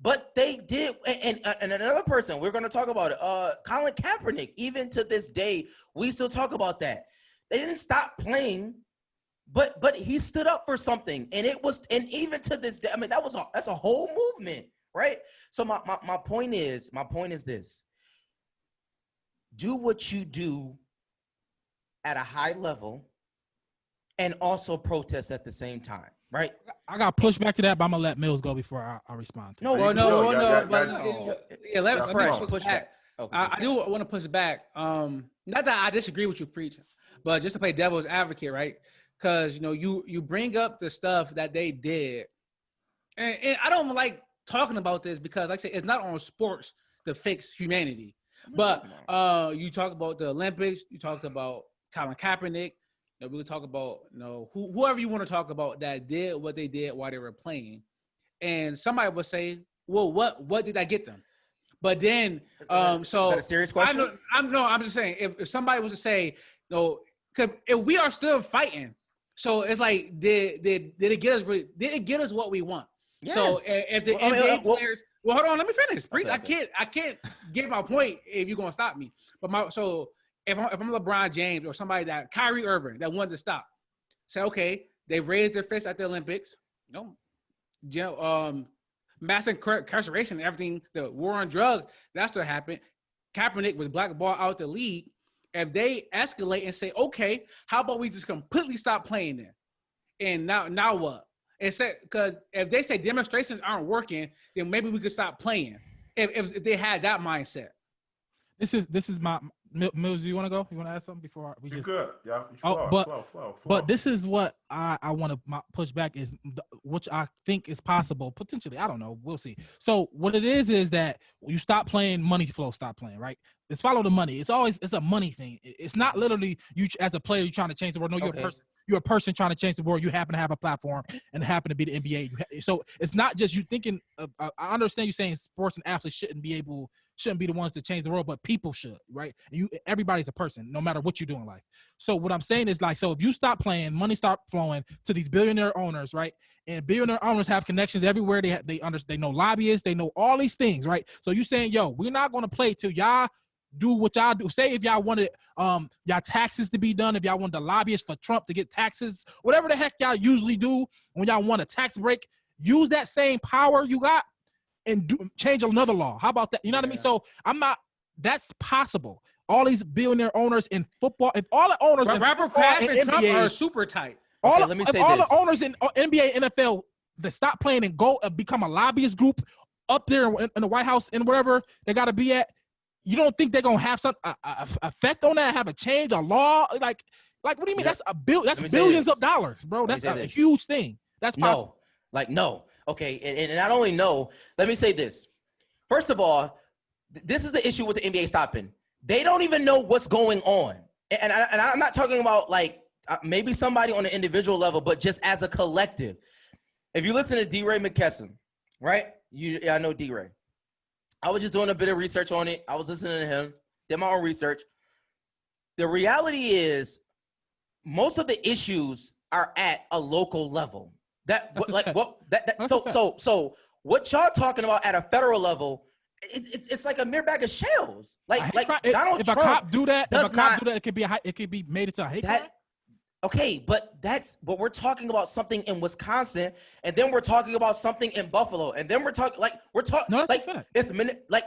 but they did. And another person, we're going to talk about it, Colin Kaepernick. Even to this day, we still talk about that. They didn't stop playing, but he stood up for something, and even to this day, I mean, that's a whole movement. Right. So my point is this: do what you do at a high level and also protest at the same time. Right. I got pushed back to that, but I'm gonna let Mills go before I respond. No. Let me push back. Okay, I do want to push back. Not that I disagree with you, Preach, but just to play devil's advocate, right? Because you bring up the stuff that they did, and I don't like talking about this because, like I said, it's not on sports to fix humanity. But you talk about the Olympics, you talked about Colin Kaepernick. We could talk about whoever you want to talk about that did what they did while they were playing, and somebody would say, well, what did I get them? But then, Is that a serious question? I'm just saying, if somebody was to say, no, if we are still fighting, so it's like, did it get us what we want? Yes. So if the NBA players, well, hold on, let me finish. Please, okay. I can't get my point if you're gonna stop me. But if I'm LeBron James or somebody that Kyrie Irving that wanted to stop, say, okay, they raised their fist at the Olympics, mass incarceration and everything, the war on drugs, that still happened. Kaepernick was blackballed out the league. If they escalate and say, okay, how about we just completely stop playing there? And now what? Because if they say demonstrations aren't working, then maybe we could stop playing. If they had that mindset. This is my Mills. Do you want to go? You want to add something before we just? Good. Yeah. Flow. But this is what I want to push back is, which I think is possible potentially. I don't know. We'll see. So what it is that you stop playing, money flow. Stop playing. Right. It's follow the money. It's a money thing. It's not literally you as a player you're trying to change the world. No, you're a person. You're a person trying to change the world. You happen to have a platform and happen to be the NBA. So it's not just you thinking. I understand you saying sports and athletes shouldn't be the ones to change the world, but people should, right? Everybody's a person, no matter what you do in life. So what I'm saying is like, so if you stop playing, money start flowing to these billionaire owners, right? And billionaire owners have connections everywhere. They know lobbyists, they know all these things, right? So you saying, yo, we're not going to play till y'all do what y'all do. Say if y'all wanted y'all taxes to be done, if y'all wanted the lobbyists for Trump to get taxes, whatever the heck y'all usually do when y'all want a tax break, use that same power you got and change another law. How about that? You know what I mean? So that's possible. All these billionaire owners in football, if all the owners in Robert Kraft and Trump are super tight. Let me say all the owners in NBA, NFL that stop playing and go become a lobbyist group up there in the White House and wherever they got to be at, you don't think they're gonna have some effect on that? Have a change, a law? Like what do you mean? That's that's billions of dollars, bro. That's a huge thing. That's possible. No. Okay, and not only no. Let me say this. First of all, this is the issue with the NBA stopping. They don't even know what's going on, and I'm not talking about like maybe somebody on an individual level, but just as a collective. If you listen to D-Ray McKesson, right? I know D-Ray. I was just doing a bit of research on it. I was listening to him, did my own research. The reality is most of the issues are at a local level. So what y'all talking about at a federal level, it's like a mere bag of shells. Donald Trump. If a cop do that, it could be made into a hate crime. Okay, but we're talking about something in Wisconsin, and then we're talking about something in Buffalo, and then we're talking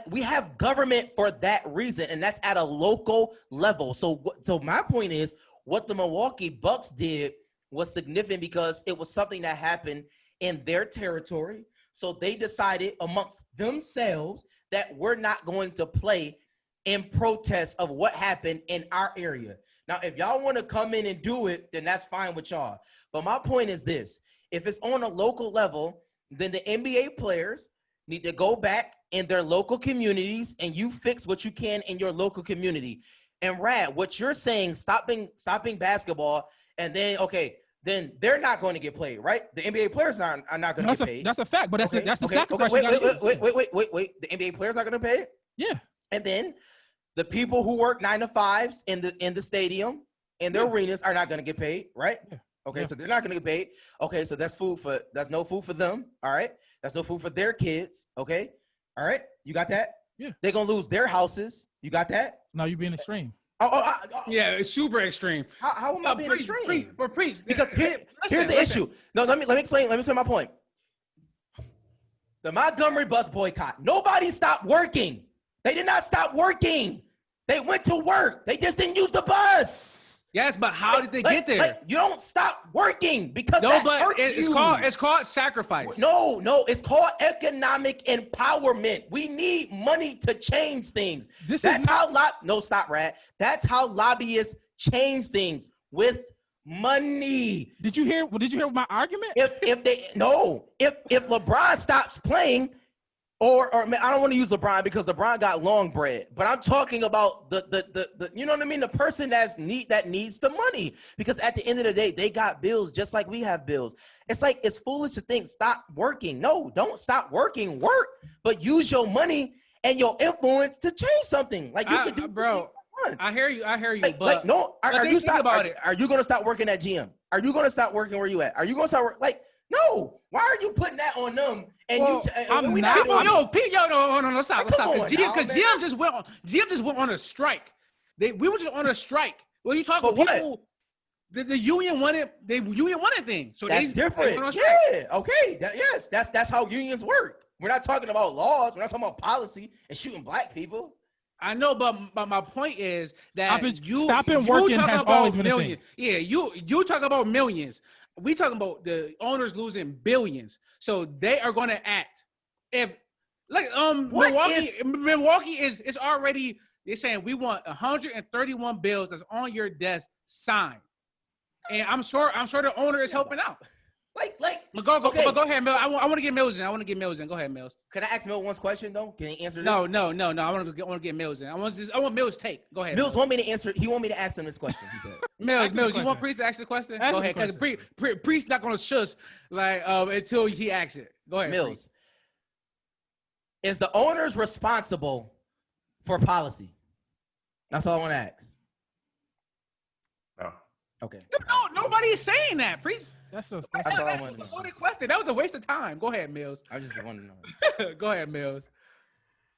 we have government for that reason, and that's at a local level. So my point is, what the Milwaukee Bucks did was significant because it was something that happened in their territory. So they decided amongst themselves that we're not going to play in protest of what happened in our area. Now, if y'all want to come in and do it, then that's fine with y'all. But my point is this. If it's on a local level, then the NBA players need to go back in their local communities and you fix what you can in your local community. And Rad, what you're saying, stopping basketball, and then they're not going to get played, right? The NBA players are not going to get paid. That's a fact, but that's the sacrifice. Wait. The NBA players are going to pay it? Yeah. And then the people who work 9 to 5s in the stadium, in the arenas are not going to get paid, right? Yeah. Okay, so they're not going to get paid. Okay, so that's no food for them, all right? That's no food for their kids, okay? All right, you got that? Yeah. They're going to lose their houses. You got that? No, you're being extreme. Yeah, it's super extreme. How am I being extreme? Preach. Because here's the issue. No, let me explain. Let me explain my point. The Montgomery bus boycott. Nobody stopped working. They did not stop working. They went to work. They just didn't use the bus. Yes, but how did they get there? You don't stop working because that hurts you. It's called sacrifice. No, it's called economic empowerment. We need money to change things. That's how lobbyists change things, with money. Did you hear my argument? If LeBron stops playing, Or man, I don't want to use LeBron because LeBron got long bread, but I'm talking about the you know what I mean, the person that needs the money, because at the end of the day they got bills just like we have bills. It's like, it's foolish to think stop working. No, don't stop working. Work, but use your money and your influence to change something. Like you could do, bro. I hear you. But no, are you gonna stop working at GM? Are you gonna stop working where you at? Are you gonna start work? Like, no. Why are you putting that on them? And well, I'm not. No, stop. Because GM just went on a strike. We were just on a strike. What are you talking about? People, the union wanted things. So that's different. Yeah. Okay. That's how unions work. We're not talking about laws. We're not talking about policy and shooting black people. I know, but my point is that stopping working has always been a thing. Yeah, you talk about millions. We talking about the owners losing billions, so they are going to act. If like Milwaukee is already, they're saying we want 131 bills that's on your desk signed, and I'm sure the owner is helping out. Go ahead, Mills. I want to get Mills in. Go ahead, Mills. Can I ask Mills one question though? Can he answer this? No. I want to get Mills in. I want Mills' take. Go ahead. Mills want me to answer. He want me to ask him this question. He said. Mills, you want Priest to ask the question? Go ahead, because Priest not gonna shush until he asks it. Go ahead, Mills. Priest. Is the owners responsible for policy? That's all I want to ask. No. Okay. No, nobody is saying that, Priest. That's all I wanted to know. Question. That was a waste of time. Go ahead, Mills. I just want to know. Go ahead, Mills.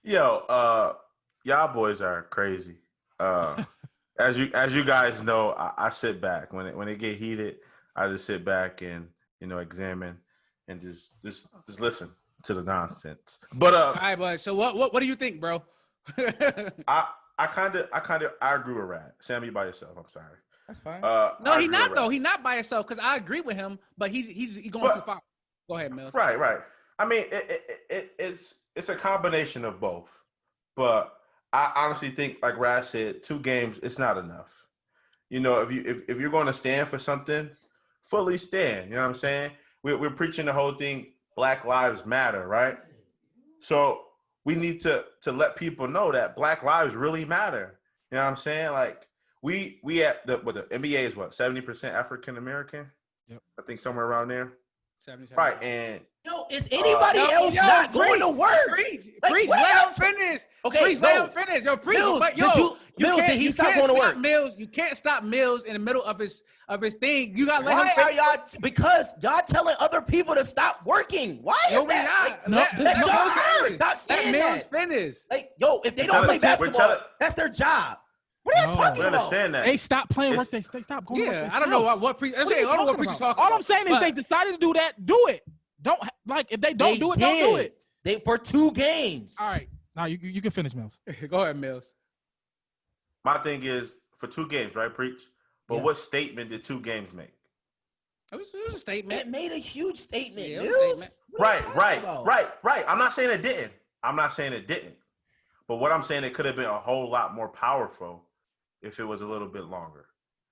Yo, y'all boys are crazy. As you guys know, I sit back when it get heated. I just sit back and examine and just listen to the nonsense. But all right, but so what do you think, bro? I agree with Rad. Sam, you by yourself. I'm sorry. That's fine. No, he's not though. He's not by himself because I agree with him, but he's going too far. Go ahead, Mills. Right. I mean, it's a combination of both, but I honestly think, like Rad said, 2 games it's not enough. If you're going to stand for something, fully stand. You know what I'm saying? We're preaching the whole thing. Black Lives Matter, right? So we need to let people know that Black lives really matter. You know what I'm saying? Like we at the NBA is what, 70% African American? Yep. I think somewhere around there. 77. Right, and is anybody else not going to work? Preach, let him finish. Okay, preach, let him finish. Yo, preach. Mills, Did he stop going to work? Mills, you can't stop Mills in the middle of his thing. You gotta let him finish. Why are y'all? Because y'all telling other people to stop working. Why is that? That's your hard. Stop saying that. Mills finish. Like, if they don't play basketball, that's their job. What are you talking about? Understand that. They stopped playing work. They stopped going. Yeah, I don't know what preach. I don't know what preach is talking. All I'm saying is they decided to do that. Do it. Don't if they don't do it, don't do it. They for 2 games. All right. Now you can finish, Mills. Go ahead, Mills. My thing is for 2 games, right, Preach? But what statement did 2 games make? It was a statement. It made a huge statement. Yeah, Mills. Right. I'm not saying it didn't. But what I'm saying, it could have been a whole lot more powerful if it was a little bit longer.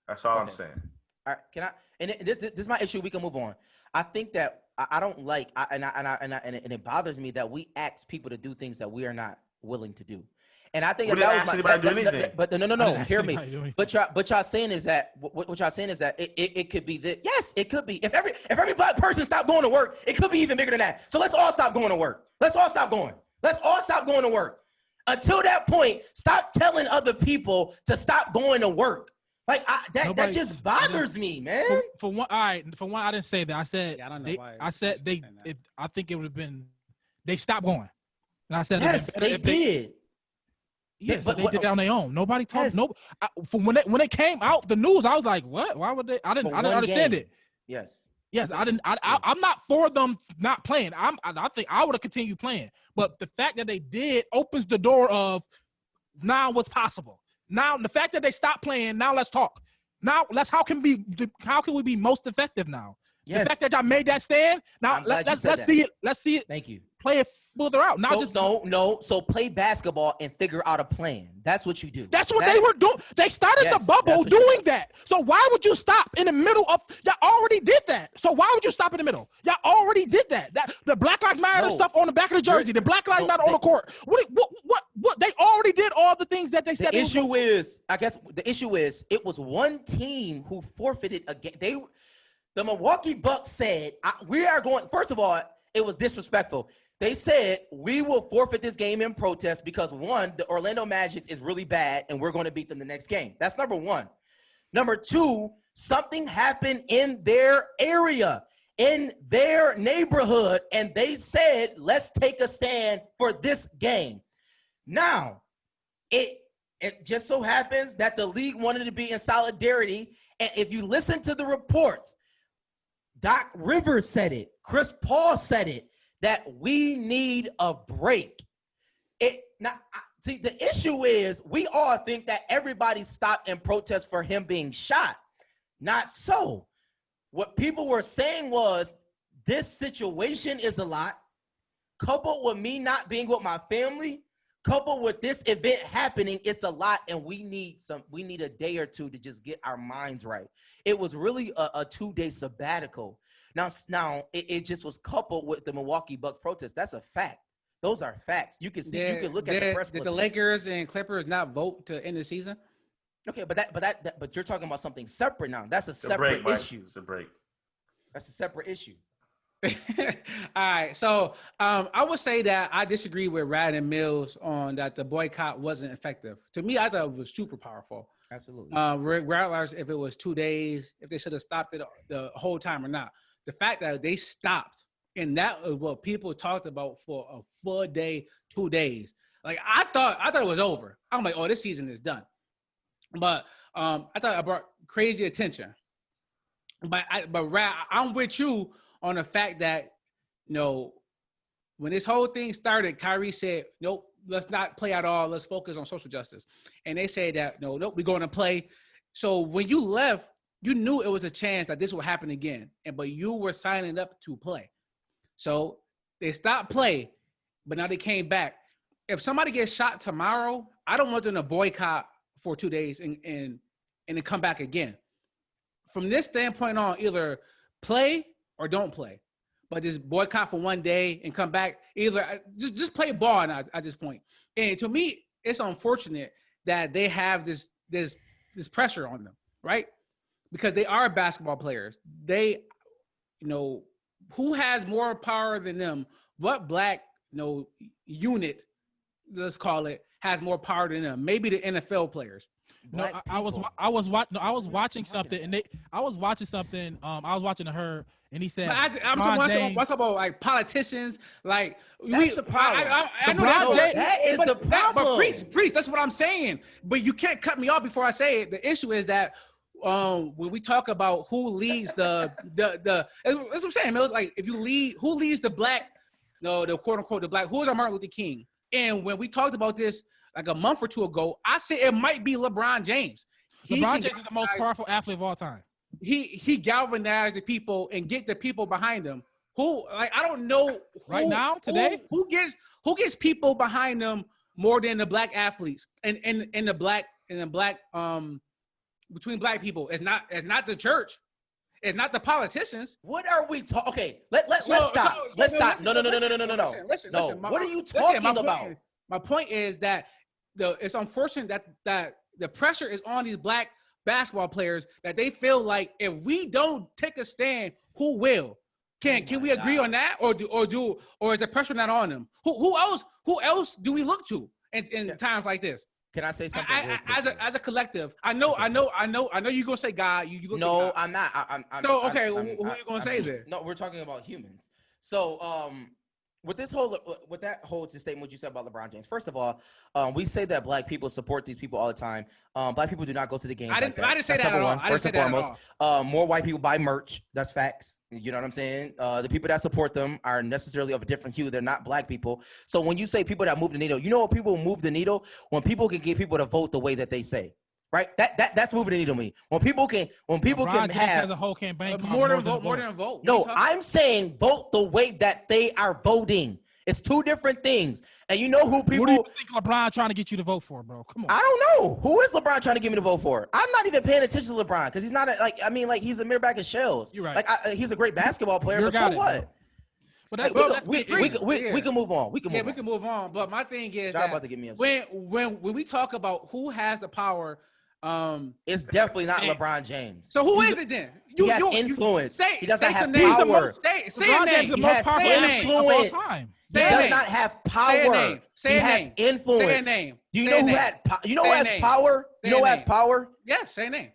That's all I'm saying. All right, can I? And this is my issue. We can move on. I think that I don't like, and it bothers me that we ask people to do things that we are not willing to do. And I think but no. Hear me. But y'all saying is that what y'all saying is that it could be that. Yes, it could be. If every black person stopped going to work, it could be even bigger than that. So let's all stop going to work. Let's all stop going to work. Until that point, stop telling other people to stop going to work. Like that just bothers me, man. For one, I didn't say that. I said I don't know why. I said they. I think it would have been they stopped going. And I said yes, they did. Yes, but they did it on their own. Nobody talked. Yes. When it came out the news, I was like, what? Why would they? I didn't understand it. Yes. Yes, I didn't. I'm not for them not playing. I think I would have continued playing. But the fact that they did opens the door of now what's possible. Now the fact that they stopped playing. Now let's talk. Now how can we be most effective now? Yes. The fact that y'all made that stand. Now let's see it. Let's see it. Thank you. Play it. smoother out. Not So, just no. So play basketball and figure out a plan. That's what you do. That's what they were doing. They started Yes, the bubble that's what doing that. So why would you stop in the middle of? Y'all already did that. So why would you stop in the middle? Y'all already did that. That the Black Lives Matter No. stuff on the back of the jersey, the Black Lives Matter on the court. What? They already did all the things that they said. The issue is, I guess, the issue is it was one team who forfeited again. The Milwaukee Bucks said, "We are going." First of all, it was disrespectful. They said, we will forfeit this game in protest because, one, the Orlando Magic is really bad, and we're going to beat them the next game. That's number one. Number two, something happened in their area, in their neighborhood, and they said, let's take a stand for this game. Now, it just so happens that the league wanted to be in solidarity, and if you listen to the reports, Doc Rivers said it, Chris Paul said it, that we need a break. See, the issue is we all think that everybody stopped in protest for him being shot. Not so. What people were saying was this situation is a lot, coupled with me not being with my family, coupled with this event happening, it's a lot, and we need a day or two to just get our minds right. It was really a 2-day sabbatical. Now it just was coupled with the Milwaukee Bucks protest. That's a fact. Those are facts. You can see. You can look at the press. Did the Lakers and Clippers not vote to end the season? Okay, but you're talking about something separate now. That's a separate issue. It's a break. That's a separate issue. All right. So I would say that I disagree with Rad and Mills on that the boycott wasn't effective. To me, I thought it was super powerful. Absolutely. Regardless if it was 2 days, if they should have stopped it the whole time or not. The fact that they stopped, and that was what people talked about for a full day, 2 days. Like I thought it was over. I'm like, oh, this season is done. But I thought it brought crazy attention. But Rad, I'm with you on the fact that, when this whole thing started, Kyrie said, nope, let's not play at all. Let's focus on social justice. And they said that, nope, we're going to play. So when you left, you knew it was a chance that this would happen again. But you were signing up to play. So they stopped play, but now they came back. If somebody gets shot tomorrow, I don't want them to boycott for 2 days and then come back again. From this standpoint on, either play or don't play. But just boycott for 1 day and come back, either just play ball now at this point. And to me, it's unfortunate that they have this pressure on them, right? Because they are basketball players. They, who has more power than them? What black, unit, let's call it, has more power than them? Maybe the NFL players. No, I was watching something, and I was watching her, and he said, I'm talking about like politicians, like that's the problem. I know that is the problem. But preach, that's what I'm saying. But you can't cut me off before I say it. The issue is that when we talk about who leads the that's what I'm saying, Mills. Like if you who leads the black, the quote unquote the black, who is our Martin Luther King? And when we talked about this like a month or two ago, I said it might be LeBron James. LeBron James is the most powerful athlete of all time. He galvanized the people and get the people behind him. Who, like, I don't know today who gets people behind them more than the black athletes and the black between black people. It's not the church. It's not the politicians. What are we talking? Okay, let's stop. Let's stop. No. Listen. What are you talking about? My point is that it's unfortunate that the pressure is on these black basketball players that they feel like if we don't take a stand, who will? Can we agree on that, or is the pressure not on them? Who else do we look to in times like this? Can I say something? As a collective, I know you're gonna say God. You look. No, at God. I'm not. Who are you gonna say there? No, we're talking about humans. So with that whole statement you said about LeBron James. First of all, we say that black people support these people all the time. Black people do not go to the games. I didn't say that at all. First and foremost, more white people buy merch. That's facts. You know what I'm saying? The people that support them are necessarily of a different hue. They're not black people. So when you say people that move the needle, you know what people move the needle? When people can get people to vote the way that they say. Right, that's moving the needle to me. When people can LeBron have has a whole campaign more than vote. No, I'm saying vote the way that they are voting. It's two different things. And you know who people. What do you think LeBron trying to get you to vote for, bro? Come on. I don't know. Who is LeBron trying to get me to vote for? I'm not even paying attention to LeBron because he's not he's a mere bag of shells. You're right. Like he's a great basketball player, You're but so got it, what? bro. But that's, Like, that's we can move on. We can move on. we can move on. But my thing is Y'all that about to get me upset. when we talk about who has the power, It's definitely not LeBron James. so who is it then? He has influence. He doesn't have some names. power. Say a LeBron James name. is the He most has powerful influence. of all time. He Say a does name. not have Say a power. name. Say He a has name. influence. Say a name. Do you Say a know who name. had? You know Say who a has name. power? Say You know a who has name. power? Yes, say a name.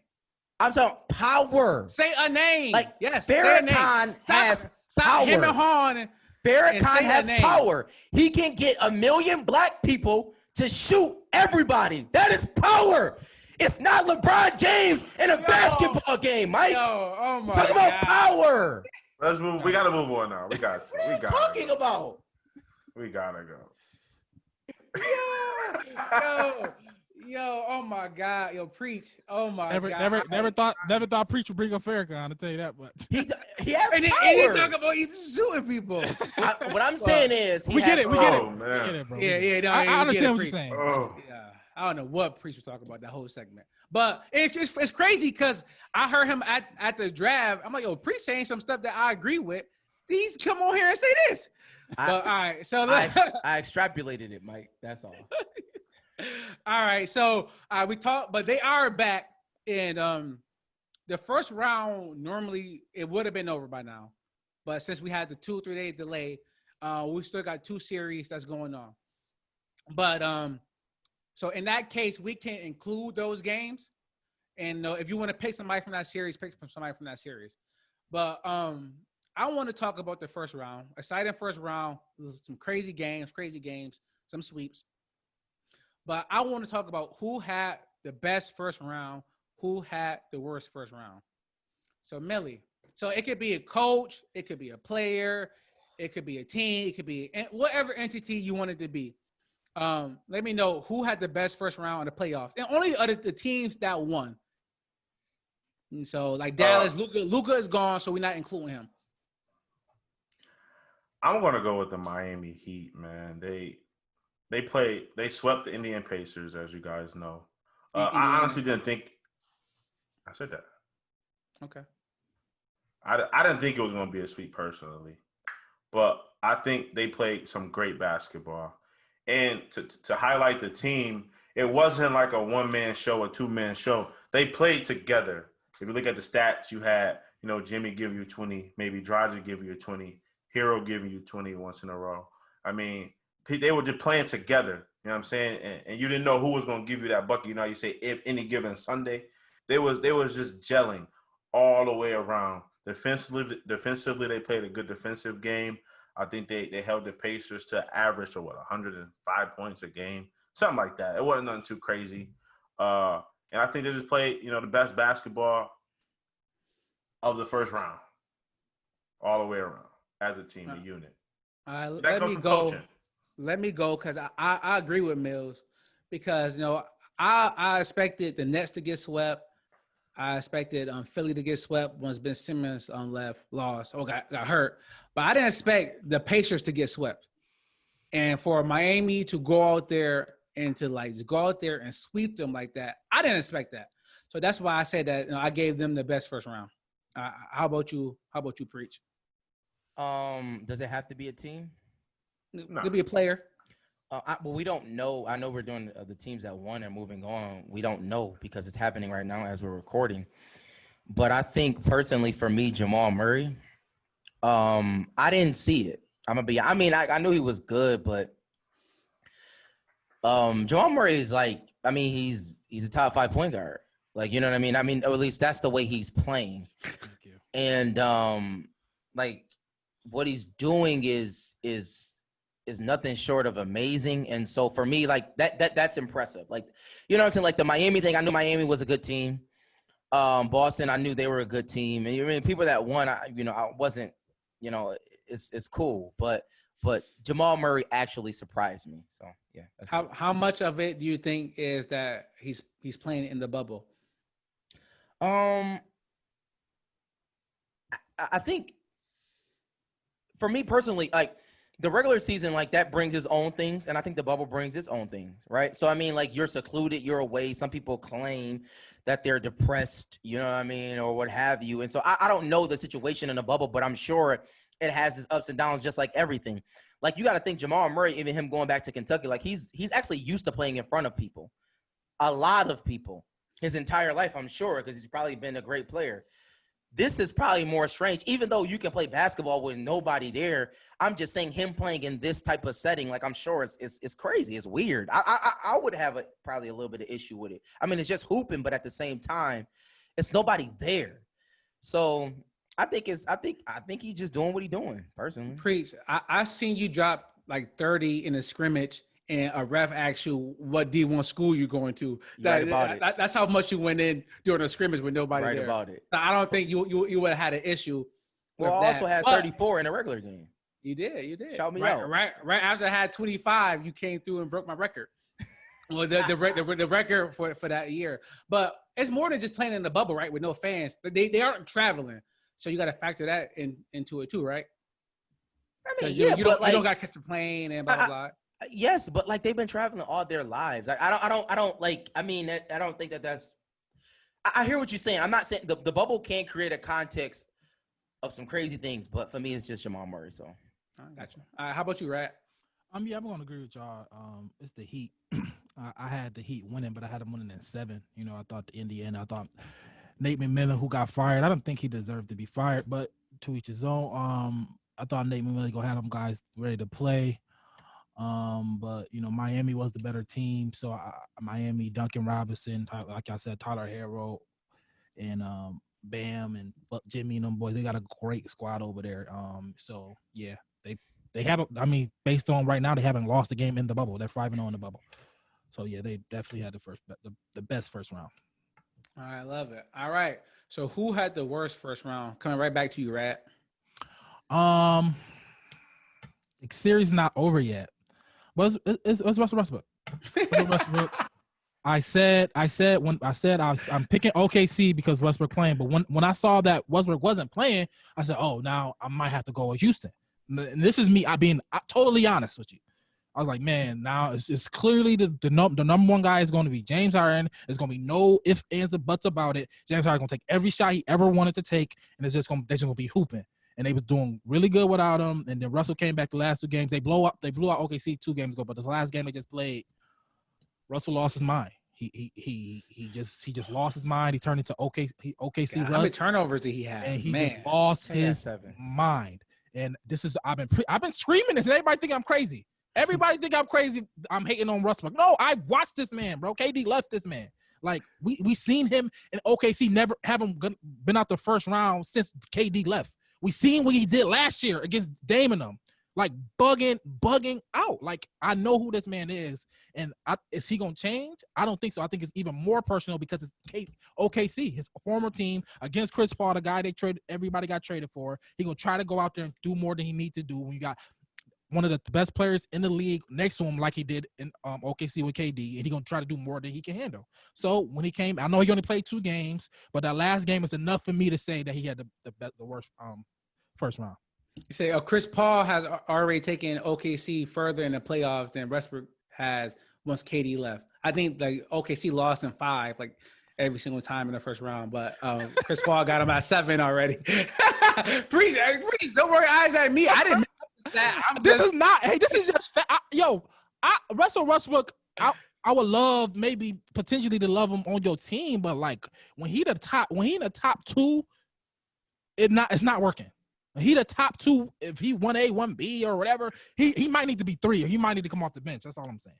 I'm talking power. Say a name. Like yes, say a name. Farrakhan has Stop power. him and Han. And Farrakhan say a has name. power. He can get 1 million black people to shoot everybody. That is power. It's not LeBron James in a basketball game, Mike. Yo, oh my Talk about God. power. Let's move. We gotta move on now. We got to. What are you talking about? We gotta go. Yo, oh my God, yo, preach, oh my Never, God, never thought Preach would bring up Farrakhan. To tell you that, but He has and power. he talk about even shooting people. What I'm saying is, we get it, we get it, Oh, we man. get it, bro. Yeah, no, I you get understand it, what Preach. you're saying. Oh. Yeah, I don't know what Preach was talking about that whole segment, but it's crazy because I heard him at the draft. I'm like, yo, Preach saying some stuff that I agree with. He's come on here and say this. But all right, so I extrapolated it, Mike. That's all. all right, so we talked, but they are back, and the first round normally it would have been over by now, but since we had the 2-3 day delay, we still got 2 series that's going on. But so in that case, we can include those games, and if you want to pick somebody from that series, pick from somebody from that series. But I want to talk about the first round. Exciting first round, some crazy games, some sweeps. But I want to talk about who had the best first round, who had the worst first round. So Millie, so it could be a coach, it could be a player, it could be a team, it could be whatever entity you want it to be. Let me know who had the best first round in the playoffs, and only the teams that won. And so like Dallas, Luka is gone, so we're not including him. I'm gonna go with the Miami Heat, man. They swept the Indian Pacers, as you guys know. I honestly didn't think. I said that. Okay. I didn't think it was gonna be a sweep personally, but I think they played some great basketball. And to highlight the team, it wasn't like a 1-man show, a 2-man show. They played together. If you look at the stats, you had Jimmy give you 20, maybe Dragic give you 20. Hero giving you 20 once in a row. I mean, they were just playing together. You know what I'm saying? And you didn't know who was going to give you that bucket. You say if any given Sunday, they was just gelling all the way around. Defensively, they played a good defensive game. I think they held the Pacers to average of 105 points a game, something like that. It wasn't nothing too crazy. And I think they just played the best basketball of the first round, all the way around. As a team, a unit. Let me go because I agree with Mills because I expected the Nets to get swept. I expected Philly to get swept once Ben Simmons lost or got hurt, but I didn't expect the Pacers to get swept. And for Miami to go out there and and sweep them like that, I didn't expect that. So that's why I said that I gave them the best first round. How about you? Preach? Does it have to be a team? No. It could be a player. Well, we don't know. I know we're doing the teams that won and moving on. We don't know because it's happening right now as we're recording. But I think personally for me, Jamal Murray, I didn't see it. I knew he was good, but Jamal Murray is he's a top 5 point guard. Like, you know what I mean? Or at least that's the way he's playing. And what he's doing is nothing short of amazing. And so for me, that's impressive. Like, you know what I'm saying? Like the Miami thing, I knew Miami was a good team. Boston, I knew they were a good team. And people that won, I wasn't, it's cool. But Jamal Murray actually surprised me. So yeah. How much of it do you think is that he's playing in the bubble? I think for me personally, like the regular season, like, that brings its own things, and I think the bubble brings its own things, right? So I mean, like, you're secluded, you're away. Some people claim that they're depressed, you know what I mean, or what have you. And so I don't know the situation in the bubble, but I'm sure it has its ups and downs, just like everything. Like, you got to think Jamal Murray, even him going back to Kentucky, like, he's actually used to playing in front of people, a lot of people, his entire life, I'm sure, because he's probably been a great player. This is probably more strange, even though you can play basketball with nobody there. I'm just saying him playing in this type of setting, like, I'm sure it's crazy. It's weird. I would have probably a little bit of issue with it. I mean, it's just hooping, but at the same time, it's nobody there. So I think he's just doing what he's doing, personally. Preach. I seen you drop like 30 in a scrimmage, and a ref asks you what D1 school you're going to. Right about it. That's how much you went in during a scrimmage with nobody Right there. about it. So I don't think you would have had an issue. Well, with I also that. had But 34 in a regular game. You did. Shout me right, out. Right after I had 25, you came through and broke my record. Well, the record for that year. But it's more than just playing in the bubble, right? With no fans. They aren't traveling. So you got to factor that into it too, right? I mean, you don't like, got to catch the plane and blah, blah, blah. Yes, but like, they've been traveling all their lives. I don't like. I mean, I don't think that's. I hear what you're saying. I'm not saying the bubble can create a context of some crazy things, but for me, it's just Jamal Murray. So I got you. How about you, Rat? Yeah, I'm gonna agree with y'all. It's the Heat. I had the Heat winning, but I had them winning in 7. You know, I thought the Indiana. I thought Nate McMillan, who got fired, I don't think he deserved to be fired, but to each his own. I thought Nate McMillan gonna have them guys ready to play. But you know, Miami was the better team. So Miami, Duncan Robinson, like I said, Tyler Herro, and Bam and Jimmy and them boys, they got a great squad over there. So yeah, they haven't. I mean, based on right now, they haven't lost a game in the bubble. They're 5-0 in the bubble. So yeah, they definitely had the best first round. I love it. All right. So who had the worst first round? Coming right back to you, Rat. The series is not over yet. But it's Russell Westbrook. I'm picking OKC because Westbrook playing, but when I saw that Westbrook wasn't playing, I said, oh, now I might have to go with Houston. And this is me. I'm totally honest with you. I was like, man, now it's clearly the number one guy is going to be James Harden. There's going to be no ifs, ands, or buts about it. James Harden's going to take every shot he ever wanted to take, and they're just going to be hooping. And they was doing really good without him. And then Russell came back the last 2 games. They blew out OKC 2 games ago, but this last game they just played, Russell lost his mind. He just lost his mind. He turned into OKC. God, how many turnovers did he have? And he just lost his mind. And this is I've been screaming this, and everybody think I'm crazy. Everybody think I'm crazy. I'm hating on Russell. No, I watched this man, bro. KD left this man. Like we seen him in OKC never haven't been out the first round since KD left. We seen what he did last year against Dame and them, like bugging out. Like, I know who this man is, and is he gonna change? I don't think so. I think it's even more personal because it's OKC, his former team, against Chris Paul, the guy everybody got traded for. He gonna try to go out there and do more than he need to do when you got one of the best players in the league next to him, like he did in OKC with KD, and he gonna try to do more than he can handle. So when he came, I know he only played 2 games, but that last game is enough for me to say that he had the worst first round. You say Chris Paul has already taken OKC further in the playoffs than Westbrook has once KD left. I think like OKC lost in 5 like every single time in the first round, but Chris Paul got him at 7 already. Preach, don't worry, eyes at me. I didn't make up that. This is just Russell Westbrook. I would love maybe potentially to love him on your team, but like when he in the top 2, it's not working. He the top 2. If he 1A, 1B, or whatever, he might need to be 3, or he might need to come off the bench. That's all I'm saying.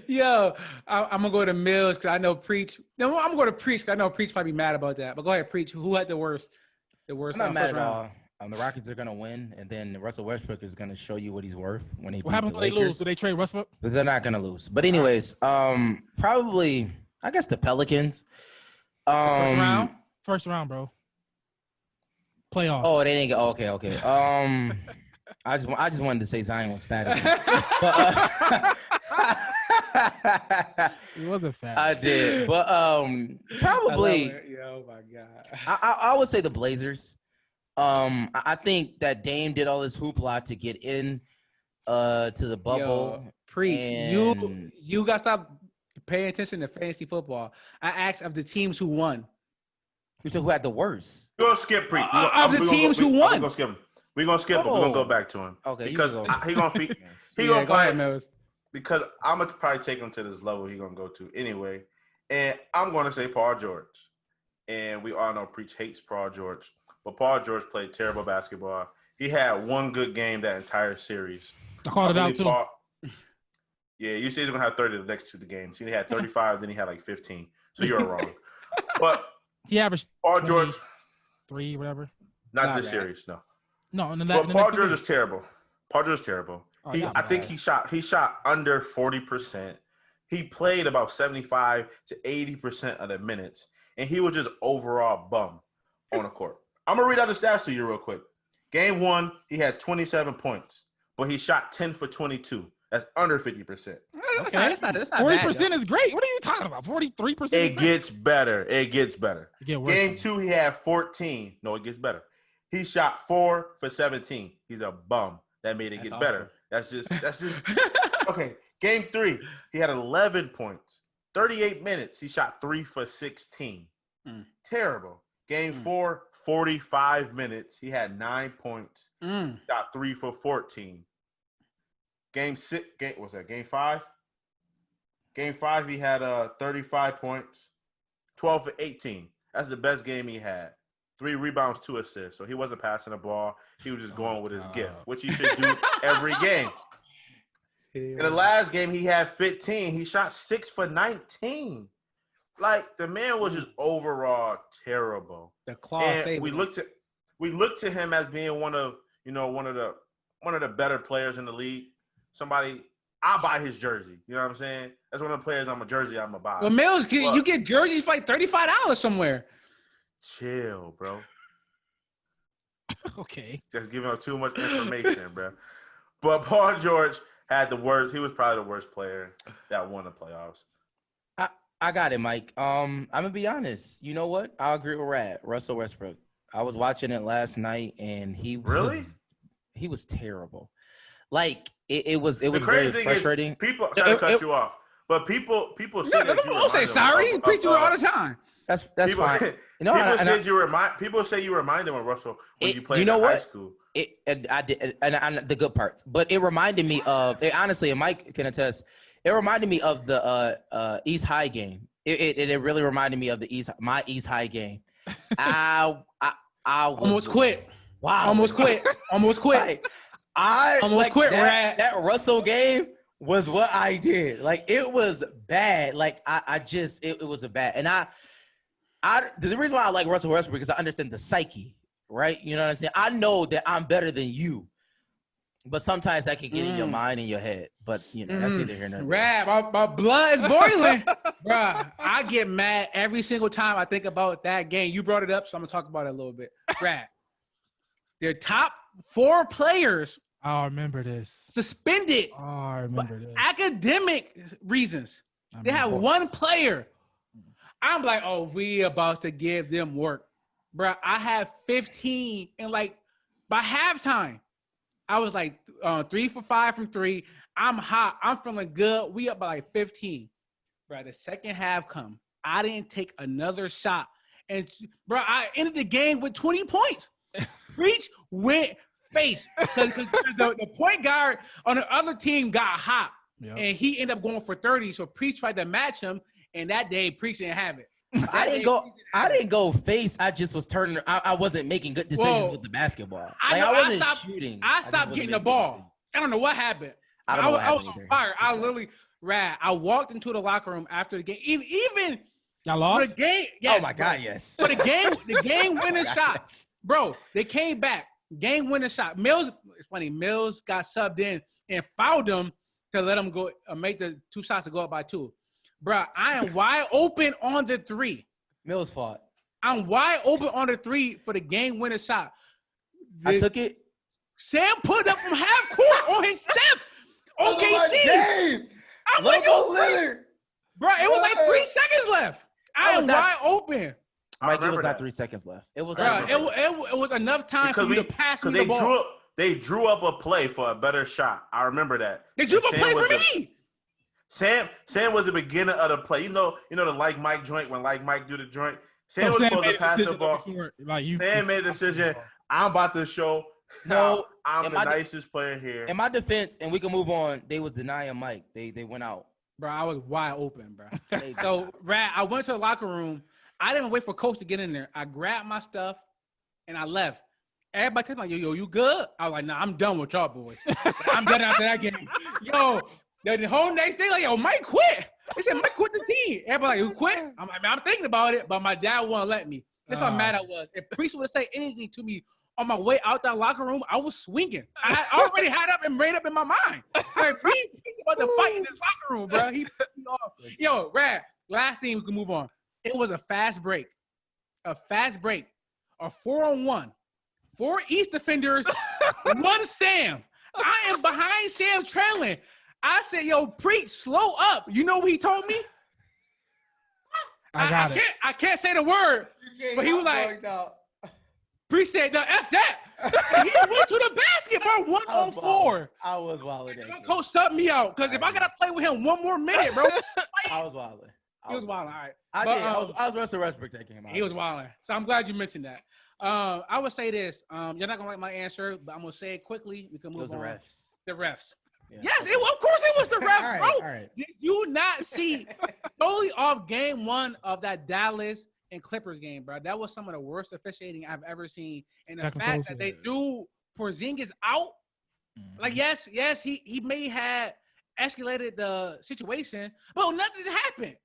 Yo, I'm gonna go to Mills because I know Preach. No, I'm gonna go to Preach because I know Preach probably mad about that. But go ahead, Preach. Who had the worst? I'm not mad at all. The Rockets are gonna win, and then Russell Westbrook is gonna show you what he's worth when he. What happens when they lose? Do they trade Westbrook? But they're not gonna lose. But anyways, probably I guess the Pelicans. First round, bro. Playoffs. Oh, they didn't go. Okay. I just wanted to say Zion was fat again. He wasn't fat. I did, but probably. Oh my god. I would say the Blazers. I think that Dame did all this hoopla to get in to the bubble. Yo, preach. and- You got to stop paying attention to fantasy football. I asked of the teams who won. You said who had the worst? We're gonna skip Preach. Of the teams who won. We're gonna skip him. We're gonna skip him. We're gonna go back to him. Okay, Because you can go. he gonna feed. He Yeah, gonna go ahead, play Mills. because I'm gonna probably take him to this level he gonna go to anyway. And I'm gonna say Paul George. And we all know Preach hates Paul George, but Paul George played terrible basketball. He had one good game that entire series. I called it out believe too. Yeah, you said he's gonna have 30 the next two games. He had 35, then he had like 15. So you're wrong. But He averaged Paul George, 3, whatever. not Not this bad. series, no. No, in the, But in the Paul next George two is terrible. Paul George is terrible. Oh, I yeah. think he shot under 40%. He played about 75 to 80% of the minutes, and he was just overall bum on the court. I'm gonna read out the stats to you real quick. Game 1, he had 27 points, but he shot 10 for 22. That's under 50%. That's not 40% is great. What are you talking about? 43%. It gets better. It gets better. You get worse. Game 2, he had 14. No, it gets better. He shot 4 for 17. He's a bum. That made it That's get awful. better. That's just okay. Game 3, he had 11 points, 38 minutes. He shot 3 for 16. Terrible. Game 4, 45 minutes. He had 9 points. Shot 3 for 14. Game 5? Game 5, he had 35 points, 12 for 18. That's the best game he had. 3 rebounds, 2 assists. So he wasn't passing the ball. He was just going with his gift, which he should do every game. In the last game, he had 15. He shot 6 for 19. Like, the man was just overall terrible. The claw And saved we him. look to him as being one of the better players in the league. Somebody, I'll buy his jersey. You know what I'm saying? That's one of the players I'm gonna buy. Well, Mills, you get jerseys for like $35 somewhere. Chill, bro. Okay. Just giving out too much information, bro. But Paul George had the worst. He was probably the worst player that won the playoffs. I got it, Mike. I'm gonna be honest. You know what? I'll agree with Russell Westbrook. I was watching it last night, and he was terrible. Like it was very frustrating. People try to cut you off, but people say that you don't say sorry. Preach to it all the time. That's people, fine. People say you remind them of Russell when you played you know in what? high school. I did, and the good parts, but it reminded me of honestly, and Mike can attest. It reminded me of the East High game. It really reminded me of my East High game. I Almost quit. Wow. Almost quit. Like, I almost quit. That Russell game was what I did. Like, it was bad. Like, it was a bad. And the reason why I like Russell Westbrook is I understand the psyche, right? You know what I'm saying? I know that I'm better than you, but sometimes that can get in your mind and your head. But, you know, that's neither here nor there. Rap, my blood is boiling. Bruh, I get mad every single time I think about that game. You brought it up, so I'm going to talk about it a little bit. Rap. Their top 4 players I remember this. suspended. Oh, I remember this. Academic reasons. They had one player. I'm like, oh, we about to give them work. Bro, I had 15, and like by halftime, I was like 3 for 5 from 3. I'm hot. I'm feeling good. We up by like 15. Bro, the second half come. I didn't take another shot. And bro, I ended the game with 20 points. Preach went face. Because the point guard on the other team got hot. Yep. And he ended up going for 30. So Preach tried to match him. And that day, Preach didn't have it. I didn't go face. I just was turning. I wasn't making good decisions with the basketball. Like, I wasn't shooting. I stopped getting the ball. I don't know what happened. I was on fire. I literally I walked into the locker room after the game. Even y'all lost for the game. Yes, oh my God, yes. For the game winning shot, yes. Bro. They came back. Game winning shot. Mills. It's funny. Mills got subbed in and fouled him to let him go. Make the 2 shots to go up by 2. Bro, I am wide open on the 3. Mills fought. I'm wide open on the 3 for the game winning shot. I took it. Sam put up from half court on his step. OKC. I'm like, yo, Lillard. Bro, it was like 3 seconds left. I am wide open. I Mike, it remember was not that. 3 seconds left. It was Bro, not 3 seconds. it was enough time for you to pass me the ball. They drew up a play for a better shot. I remember that. They drew up a play for me. Sam was the beginning of the play. You know the like Mike joint when like Mike do the joint. Sam was Sam supposed made to a pass the decision ball. before, like, you- Sam made a decision. I'm about to show No, I'm in the my nicest player here. In my defense, and we can move on, they was denying Mike. They went out. Bro, I was wide open, bro. They- So, Rat, I went to the locker room. I didn't even wait for Coach to get in there. I grabbed my stuff and I left. Everybody told me, yo, you good? I was like, nah, I'm done with y'all boys. I'm done after that game. Yo, the whole next day, like, yo, Mike quit. They said, Mike quit the team. Everybody like, who quit? I'm like, man, I'm thinking about it, but my dad wouldn't let me. That's how mad I was. If Priest would have said anything to me on my way out that locker room, I was swinging. I already had up and made up in my mind. Like, Priest about to fight in this locker room, bro. He pissed me off. Yo, Rad, last thing we can move on. It was a fast break. A 4-on-1. 4 East defenders, 1 Sam. I am behind Sam trailing. I said, yo, Preach, slow up. You know what he told me? I can't say the word, but he was like, Preach said, no, F that. And he went to the basket, bro, 1-on-4. I was wilding. Coach subbed me out, because if I got to play with him one more minute, bro. I was wilding. He was wilding, all right. I was Russell Westbrook that game. He was wilding. So I'm glad you mentioned that. I would say this. You're not going to like my answer, but I'm going to say it quickly. We can move on. The refs. Yeah. Yes, of course it was the refs, bro. All right. Did you not see totally off game 1 of that Dallas and Clippers game, bro? That was some of the worst officiating I've ever seen. And the fact that they threw Porzingis out, like, yes, he may have escalated the situation, but nothing happened.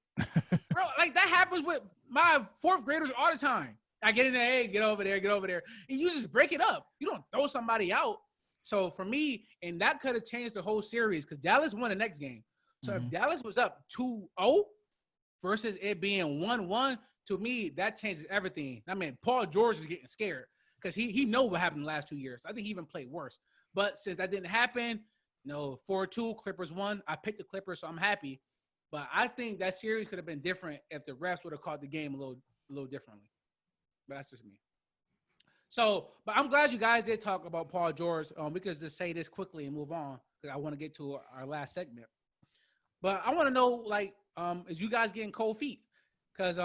Bro, like, that happens with my 4th graders all the time. I get in there, hey, get over there. And you just break it up. You don't throw somebody out. So for me, and that could have changed the whole series because Dallas won the next game. So if Dallas was up 2-0 versus it being 1-1, to me, that changes everything. I mean, Paul George is getting scared because he know what happened the last 2 years. I think he even played worse. But since that didn't happen, 4-2, Clippers won. I picked the Clippers, so I'm happy. But I think that series could have been different if the refs would have caught the game a little differently. But that's just me. So, but I'm glad you guys did talk about Paul George. We could just say this quickly and move on because I want to get to our last segment. But I want to know, like, is you guys getting cold feet? Because,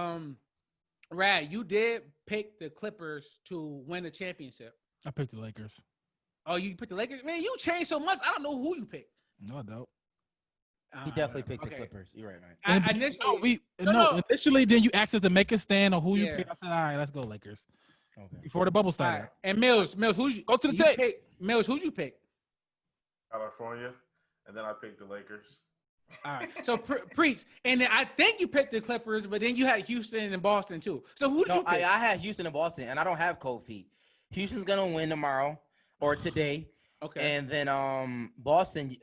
Rad, you did pick the Clippers to win the championship. I picked the Lakers. Oh, you picked the Lakers? Man, you changed so much. I don't know who you picked. No, I don't. He definitely picked the Clippers. You're right, man. Initially, then you asked us to make a stand on who you picked. I said, all right, let's go Lakers. Okay. Before the bubble started. Right. And Mills, who's go to the tape. Mills, who'd you pick? California, and then I picked the Lakers. All right. So Preach, and then I think you picked the Clippers, but then you had Houston and Boston too. So who did you pick? I had Houston and Boston, and I don't have cold feet. Houston's gonna win tomorrow or today. Okay. And then Boston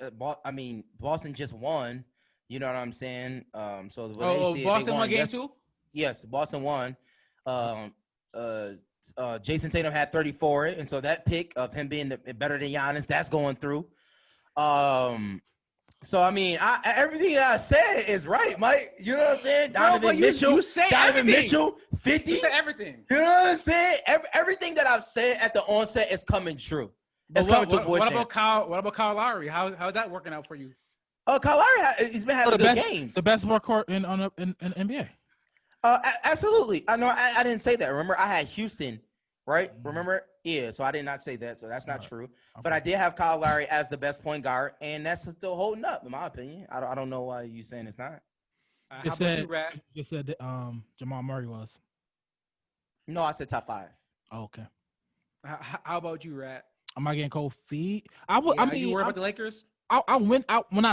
just won. You know what I'm saying? So when Boston won game 2? Yes, Boston won. Jason Tatum had 34, and so that pick of him being better than Giannis, that's going through. So I mean, everything that I said is right, Mike. You know what I'm saying? Donovan Mitchell, you say Donovan everything. Mitchell, 50. You said everything. You know what I'm saying? Everything that I've said at the onset is coming true. It's coming to fruition. What about Kyle Lowry? How's that working out for you? Kyle Lowry, he's been having good games. The best workhorse in NBA. Absolutely. I know. I didn't say that. Remember, I had Houston, right? Remember? Yeah. So I did not say that. So that's not true. Okay. But I did have Kyle Lowry as the best point guard, and that's still holding up, in my opinion. I don't know why you saying it's not. How about you, Brad? You said that, Jamal Murray was. No, I said top 5. Oh, okay. How about you, Rad? Am I getting cold feet? You worried about the Lakers? I went out when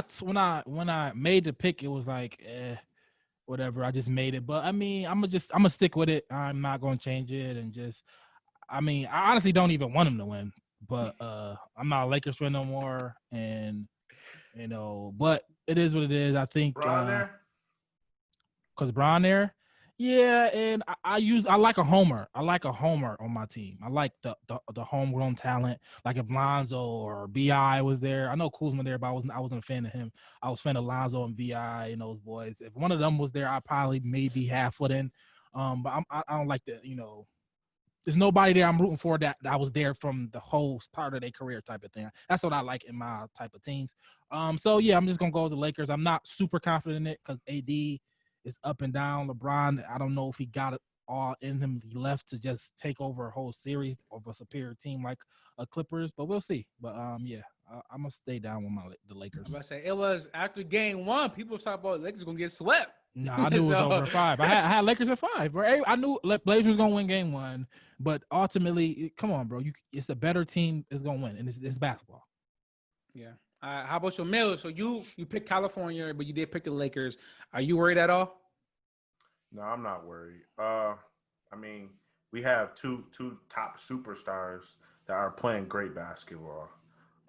I made the pick. It was like, whatever. I just made it. But I mean, I'm gonna stick with it. I'm not gonna change it. And I honestly don't even want him to win. But I'm not a Lakers fan no more. And but it is what it is. I think because Bron there. Yeah, and I like a homer. I like a homer on my team. I like the homegrown talent. Like if Lonzo or BI was there. I know Kuzma there, but I wasn't a fan of him. I was a fan of Lonzo and BI and those boys. If one of them was there, I probably maybe half foot in. But I don't like the, there's nobody there I'm rooting for that was there from the whole start of their career type of thing. That's what I like in my type of teams. So yeah, I'm just gonna go with the Lakers. I'm not super confident in it because AD is up and down. LeBron, I don't know if he got it all in him left to just take over a whole series of a superior team like a Clippers, but we'll see. But yeah, I'm gonna stay down with the Lakers. I'm about to say it was after game 1, people was talking about Lakers gonna get swept. Nah, I knew it was over 5. I had Lakers at 5, bro. I knew Blazers was gonna win game 1, but ultimately, come on, bro. It's the better team is gonna win, and it's basketball. Yeah. How about your Mills? So you picked California, but you did pick the Lakers. Are you worried at all? No, I'm not worried. I mean, we have two top superstars that are playing great basketball.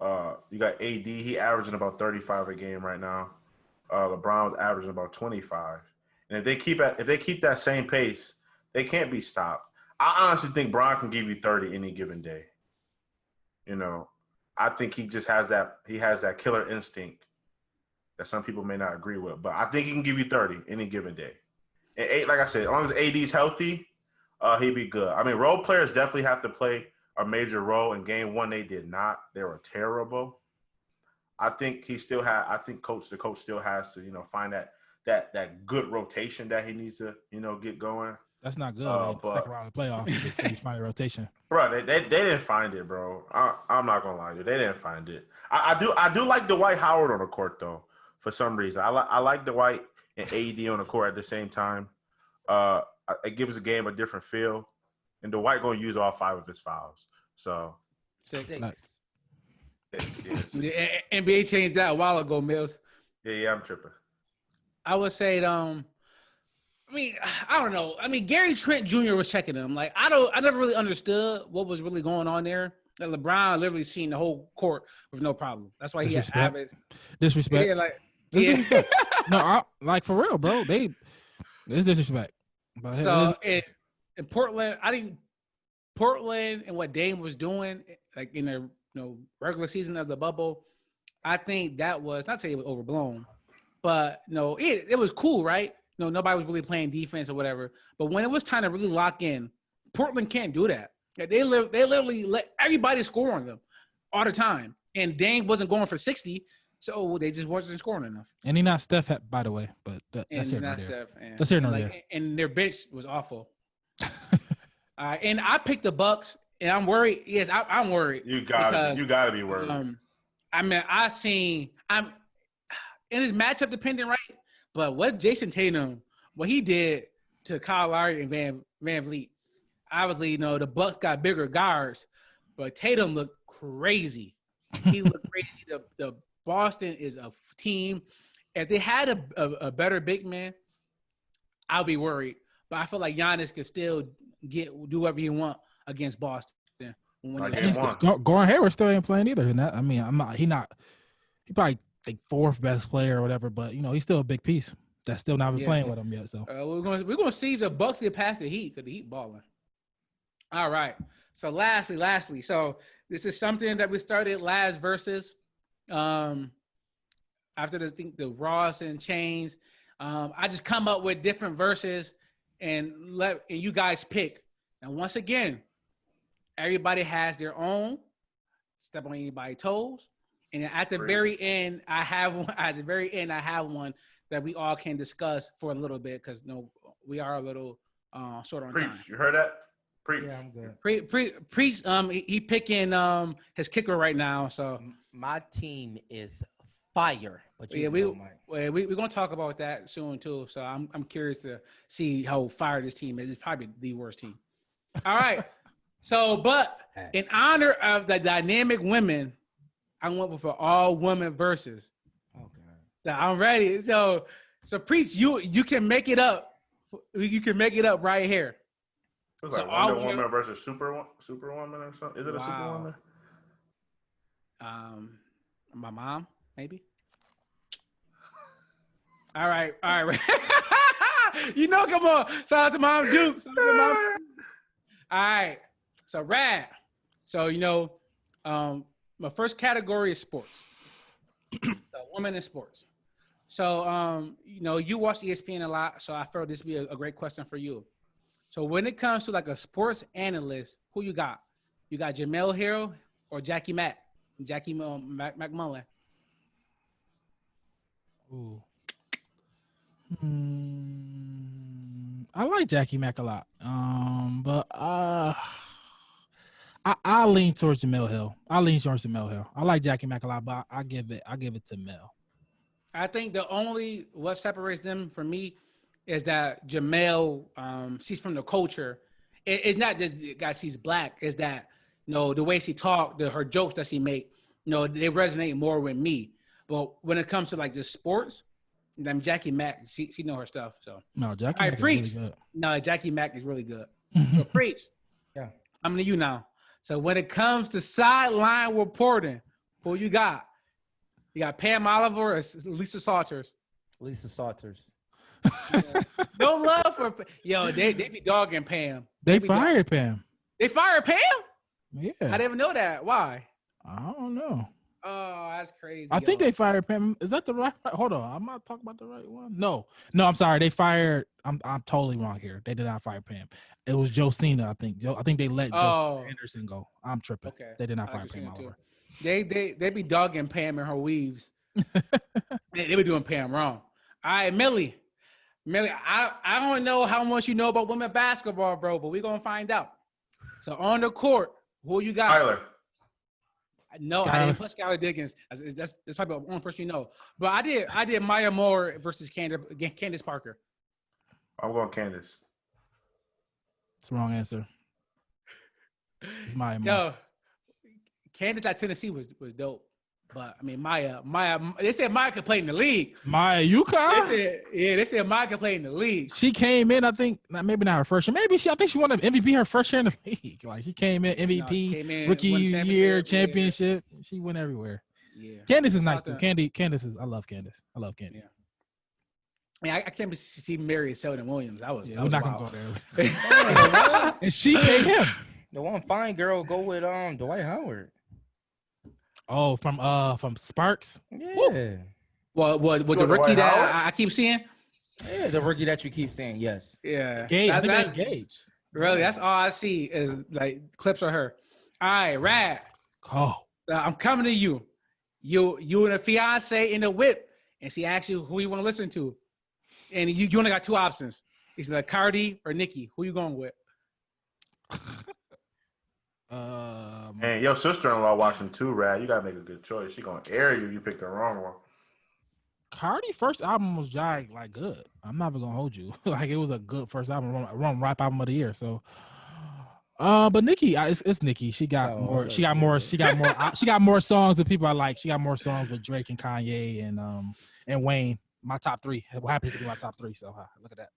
You got AD. He averaging about 35 a game right now. LeBron's averaging about 25. And if they keep that same pace, they can't be stopped. I honestly think Bron can give you 30 any given day. I think he just has that killer instinct that some people may not agree with. But I think he can give you 30 any given day. And like I said, as long as AD's healthy, he'd be good. I mean, role players definitely have to play a major role. In game 1, they did not. They were terrible. I think the coach still has to, find that good rotation that he needs to, get going. That's not good. Second round of the playoffs, they find a rotation. Bro, they didn't find it, bro. I'm not gonna lie to you, they didn't find it. I do like Dwight Howard on the court though. For some reason, I like Dwight and AD on the court at the same time. It gives the game a different feel, and Dwight gonna use all 5 of his fouls. So 6. Nice. The NBA changed that a while ago, Mills. Yeah, I'm tripping. I would say, I don't know. I mean, Gary Trent Jr. was checking him. Like, I never really understood what was really going on there. That LeBron literally seen the whole court with no problem. That's why he had average. Disrespect. Yeah, No, for real, bro. It's disrespect. But so in Portland, I think Portland and what Dame was doing, like in their regular season of the bubble, I think that was, not to say it was overblown, but it was cool, right? Nobody was really playing defense or whatever. But when it was time to really lock in, Portland can't do that. They literally let everybody score on them all the time. And Dame wasn't going for 60, so they just wasn't scoring enough. And he's not Steph, by the way, but that's here nor there. That's here nor there. And their bench was awful. And I picked the Bucks, and I'm worried. Yes, I'm worried. You gotta be worried. I'm in his matchup dependent, right? But what Jason Tatum, what he did to Kyle Lowry and Van Vliet, obviously, the Bucks got bigger guards, but Tatum looked crazy. He looked crazy. The Boston is a team. If they had a better big man, I'll be worried. But I feel like Giannis could still do whatever he want against Boston. Gordon Hayward still ain't playing either. He probably think 4th best player or whatever, but he's still a big piece. That's still not been playing with him yet. So we're gonna see if the Bucks get past the Heat, because the Heat balling. All right. So lastly, so this is something that we started last versus after the Ross and Chains. I just come up with different verses and you guys pick. And once again, everybody has their own. Step on anybody's toes. And at the very end, I have one that we all can discuss for a little bit, because we are a little short on time. You heard that? Preach. Yeah, I'm good. Preach. He picking his kicker right now. So my team is fire. But we're gonna talk about that soon too. So I'm curious to see how fire this team is. It's probably the worst team. All right. So, but in honor of the dynamic women, I went with an all women versus. Okay. So I'm ready. So Preach, you can make it up. You can make it up right here. It's like Wonder Woman versus Superwoman or something. Is it a Superwoman? My mom, maybe. All right. Come on. Shout out to Mom Dukes. All right. So Rad. So my first category is sports. Women in sports. So you watch ESPN a lot, so I felt this would be a great question for you. So when it comes to like a sports analyst, who you got? You got Jamel Hill or Jackie Mack? Jackie McMullen. Ooh. I like Jackie Mack a lot. But I lean towards Jamel Hill. I like Jackie Mack a lot, but I give it to Mel. I think the only what separates them from me is that Jamel, she's from the culture. It's not just the guy she's black. It's that the way she talk, her jokes that she make, they resonate more with me. But when it comes to like just sports, Jackie Mack, she know her stuff. So No, Jackie Mack Mack preach. is really good. No, Jackie Mack is really good. So preach. Yeah. I'm to you now. So when it comes to sideline reporting, who you got? You got Pam Oliver or Lisa Salters? Lisa Salters. No love for they be dogging Pam. They fired Pam. They fired Pam? Yeah. I didn't even know that. Why? I don't know. Oh, that's crazy. I think they fired Pam. Is that the right? Hold on, I'm not talking about the right one. No, I'm sorry. They fired. I'm totally wrong here. They did not fire Pam. It was Josina. I think. I think they let Josina Anderson go. I'm tripping. Okay. They did not fire Pam Oliver. They be dogging Pam and her weaves. they be doing Pam wrong. All right, Millie, I don't know how much you know about women basketball, bro, but we're gonna find out. So on the court, who you got? Tyler. No, I didn't put Skylar Diggins. That's probably the only person you know. But I did Maya Moore versus Candace Parker. I'm going Candace. It's the wrong answer. It's Maya Moore. No, Candace at Tennessee was dope. But I mean Maya, they said Maya could play in the league. Maya UConn? They said Maya could play in the league. She came in, I think, maybe not her first year. I think she won an MVP her first year in the league. Like she came in MVP, rookie year, championship. Yeah. She went everywhere. Yeah. Candace is nice too. I love Candace. Yeah. I mean, I can't see Mary and Sheldon Williams. We're not gonna go there. And she paid him. The one fine girl go with Dwight Howard. Oh, from Sparks? Yeah. Woo. Well, with the rookie that I keep seeing? Yeah, the rookie that you keep saying, yes. Yeah. I think they're engaged. Really, that's all I see is like clips of her. All right, Rad. Oh. I'm coming to you. You and a fiance in the whip, and she asks you who you want to listen to. And you only got two options. It's like Cardi or Nicki. Who you going with? Man, your sister-in-law watching too, Rad. You gotta make a good choice. She gonna air you. You picked the wrong one. Cardi first album was like good. I'm not even gonna hold you. Like it was a good first album, rap album of the year. So, but Nicki, it's Nicki. She got more. She got more songs than people I like. She got more songs with Drake and Kanye and Wayne. My top three. What happens to be my top three? So look at that.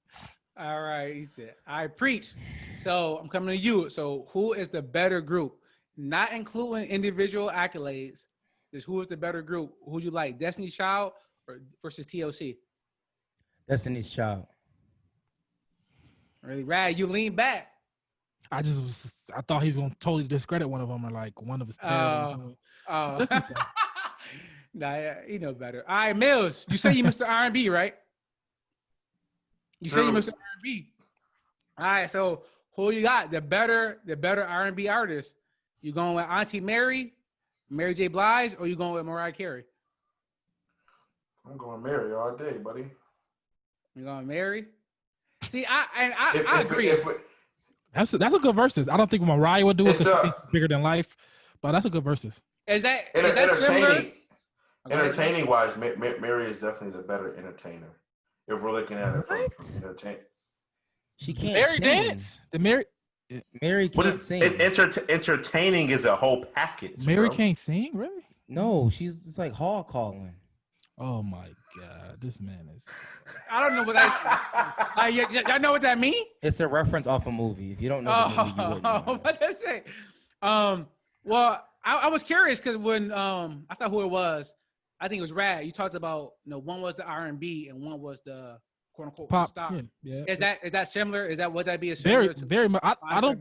All right, he said, I preach. So I'm coming to you. So who is the better group? Not including individual accolades. Just who is the better group? Who you like, Destiny's Child or versus TLC? Destiny's Child. Really, Rad, you lean back. I thought he's gonna totally discredit one of them or like one of his terrible. Nah, he know better. All right, Mills, you say you Mr. R&B, right? You say you Mr. R&B. All right, so who you got? The better R&B artist? You going with Auntie Mary J. Blige, or you going with Mariah Carey? I'm going Mary all day, buddy. You going Mary? See, I agree. That's a good versus. I don't think Mariah would do it because she's bigger than life, but that's a good versus. Is that similar? Entertaining wise, Mary is definitely the better entertainer. If we're looking at it from entertain, she can't Mary sing. Dance. Mary can't sing. Entertaining is a whole package. Mary can't sing, really? No, it's like hall calling. Oh my God, this man is. I don't know what that. Y'all know what that means? It's a reference off a movie. If you don't know the movie, you wouldn't know. What did I say? Well, I was curious because when I thought who it was, I think it was Rad. You talked about one was the R&B and one was the quote unquote pop stop. Yeah. Is that similar? Would that be a similar? Very much. I don't.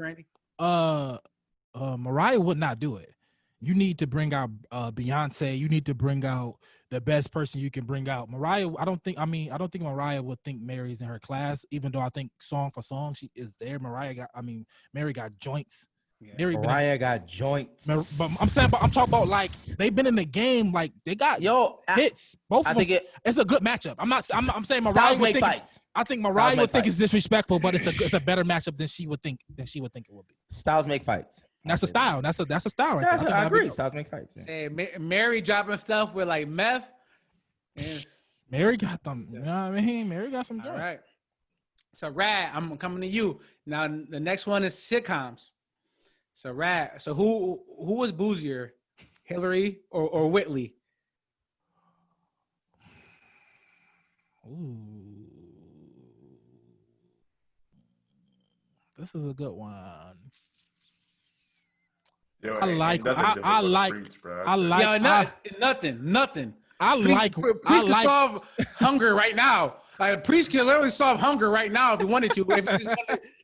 Mariah would not do it. You need to bring out Beyonce. You need to bring out the best person you can bring out. Mariah, I don't think Mariah would think Mary's in her class, even though I think song for song she is there. Mary got joints. Yeah. Mariah got joints. But I'm talking about like they've been in the game, like they got hits. Both of them. It's a good matchup. I'm saying Mariah would think fights. I think Mariah would think it's disrespectful, but it's a better matchup than she would think it would be. Styles make fights. That's a style. That's a style right there. I agree. Styles make fights. Yeah. Say Mary dropping stuff with like meth. Mary got them. You know what I mean? Mary got some. All right. So Rad, I'm coming to you now. The next one is sitcoms. So Rad. So who was boozier, Hillary or Whitley? Ooh, this is a good one. Yo, I like. Nothing. Priest can solve hunger right now. Like a priest can literally solve hunger right now if he wanted to.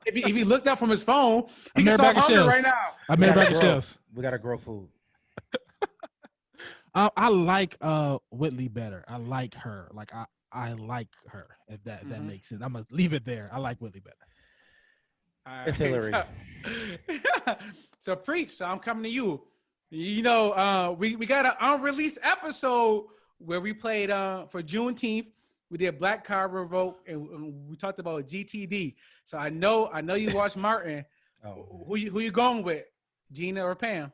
If he looked up from his phone, he can solve hunger right now. I made a bag of shells. We gotta grow food. I like Whitley better. I like her. Like I like her. If that makes sense. I'm gonna leave it there. I like Whitley better. It's Hillary. So Preach. So I'm coming to you. You know, we got an unreleased episode where we played for Juneteenth. We did Black Card Revolt, and we talked about GTD. So I know you watched Martin. Oh. Who you going with, Gina or Pam?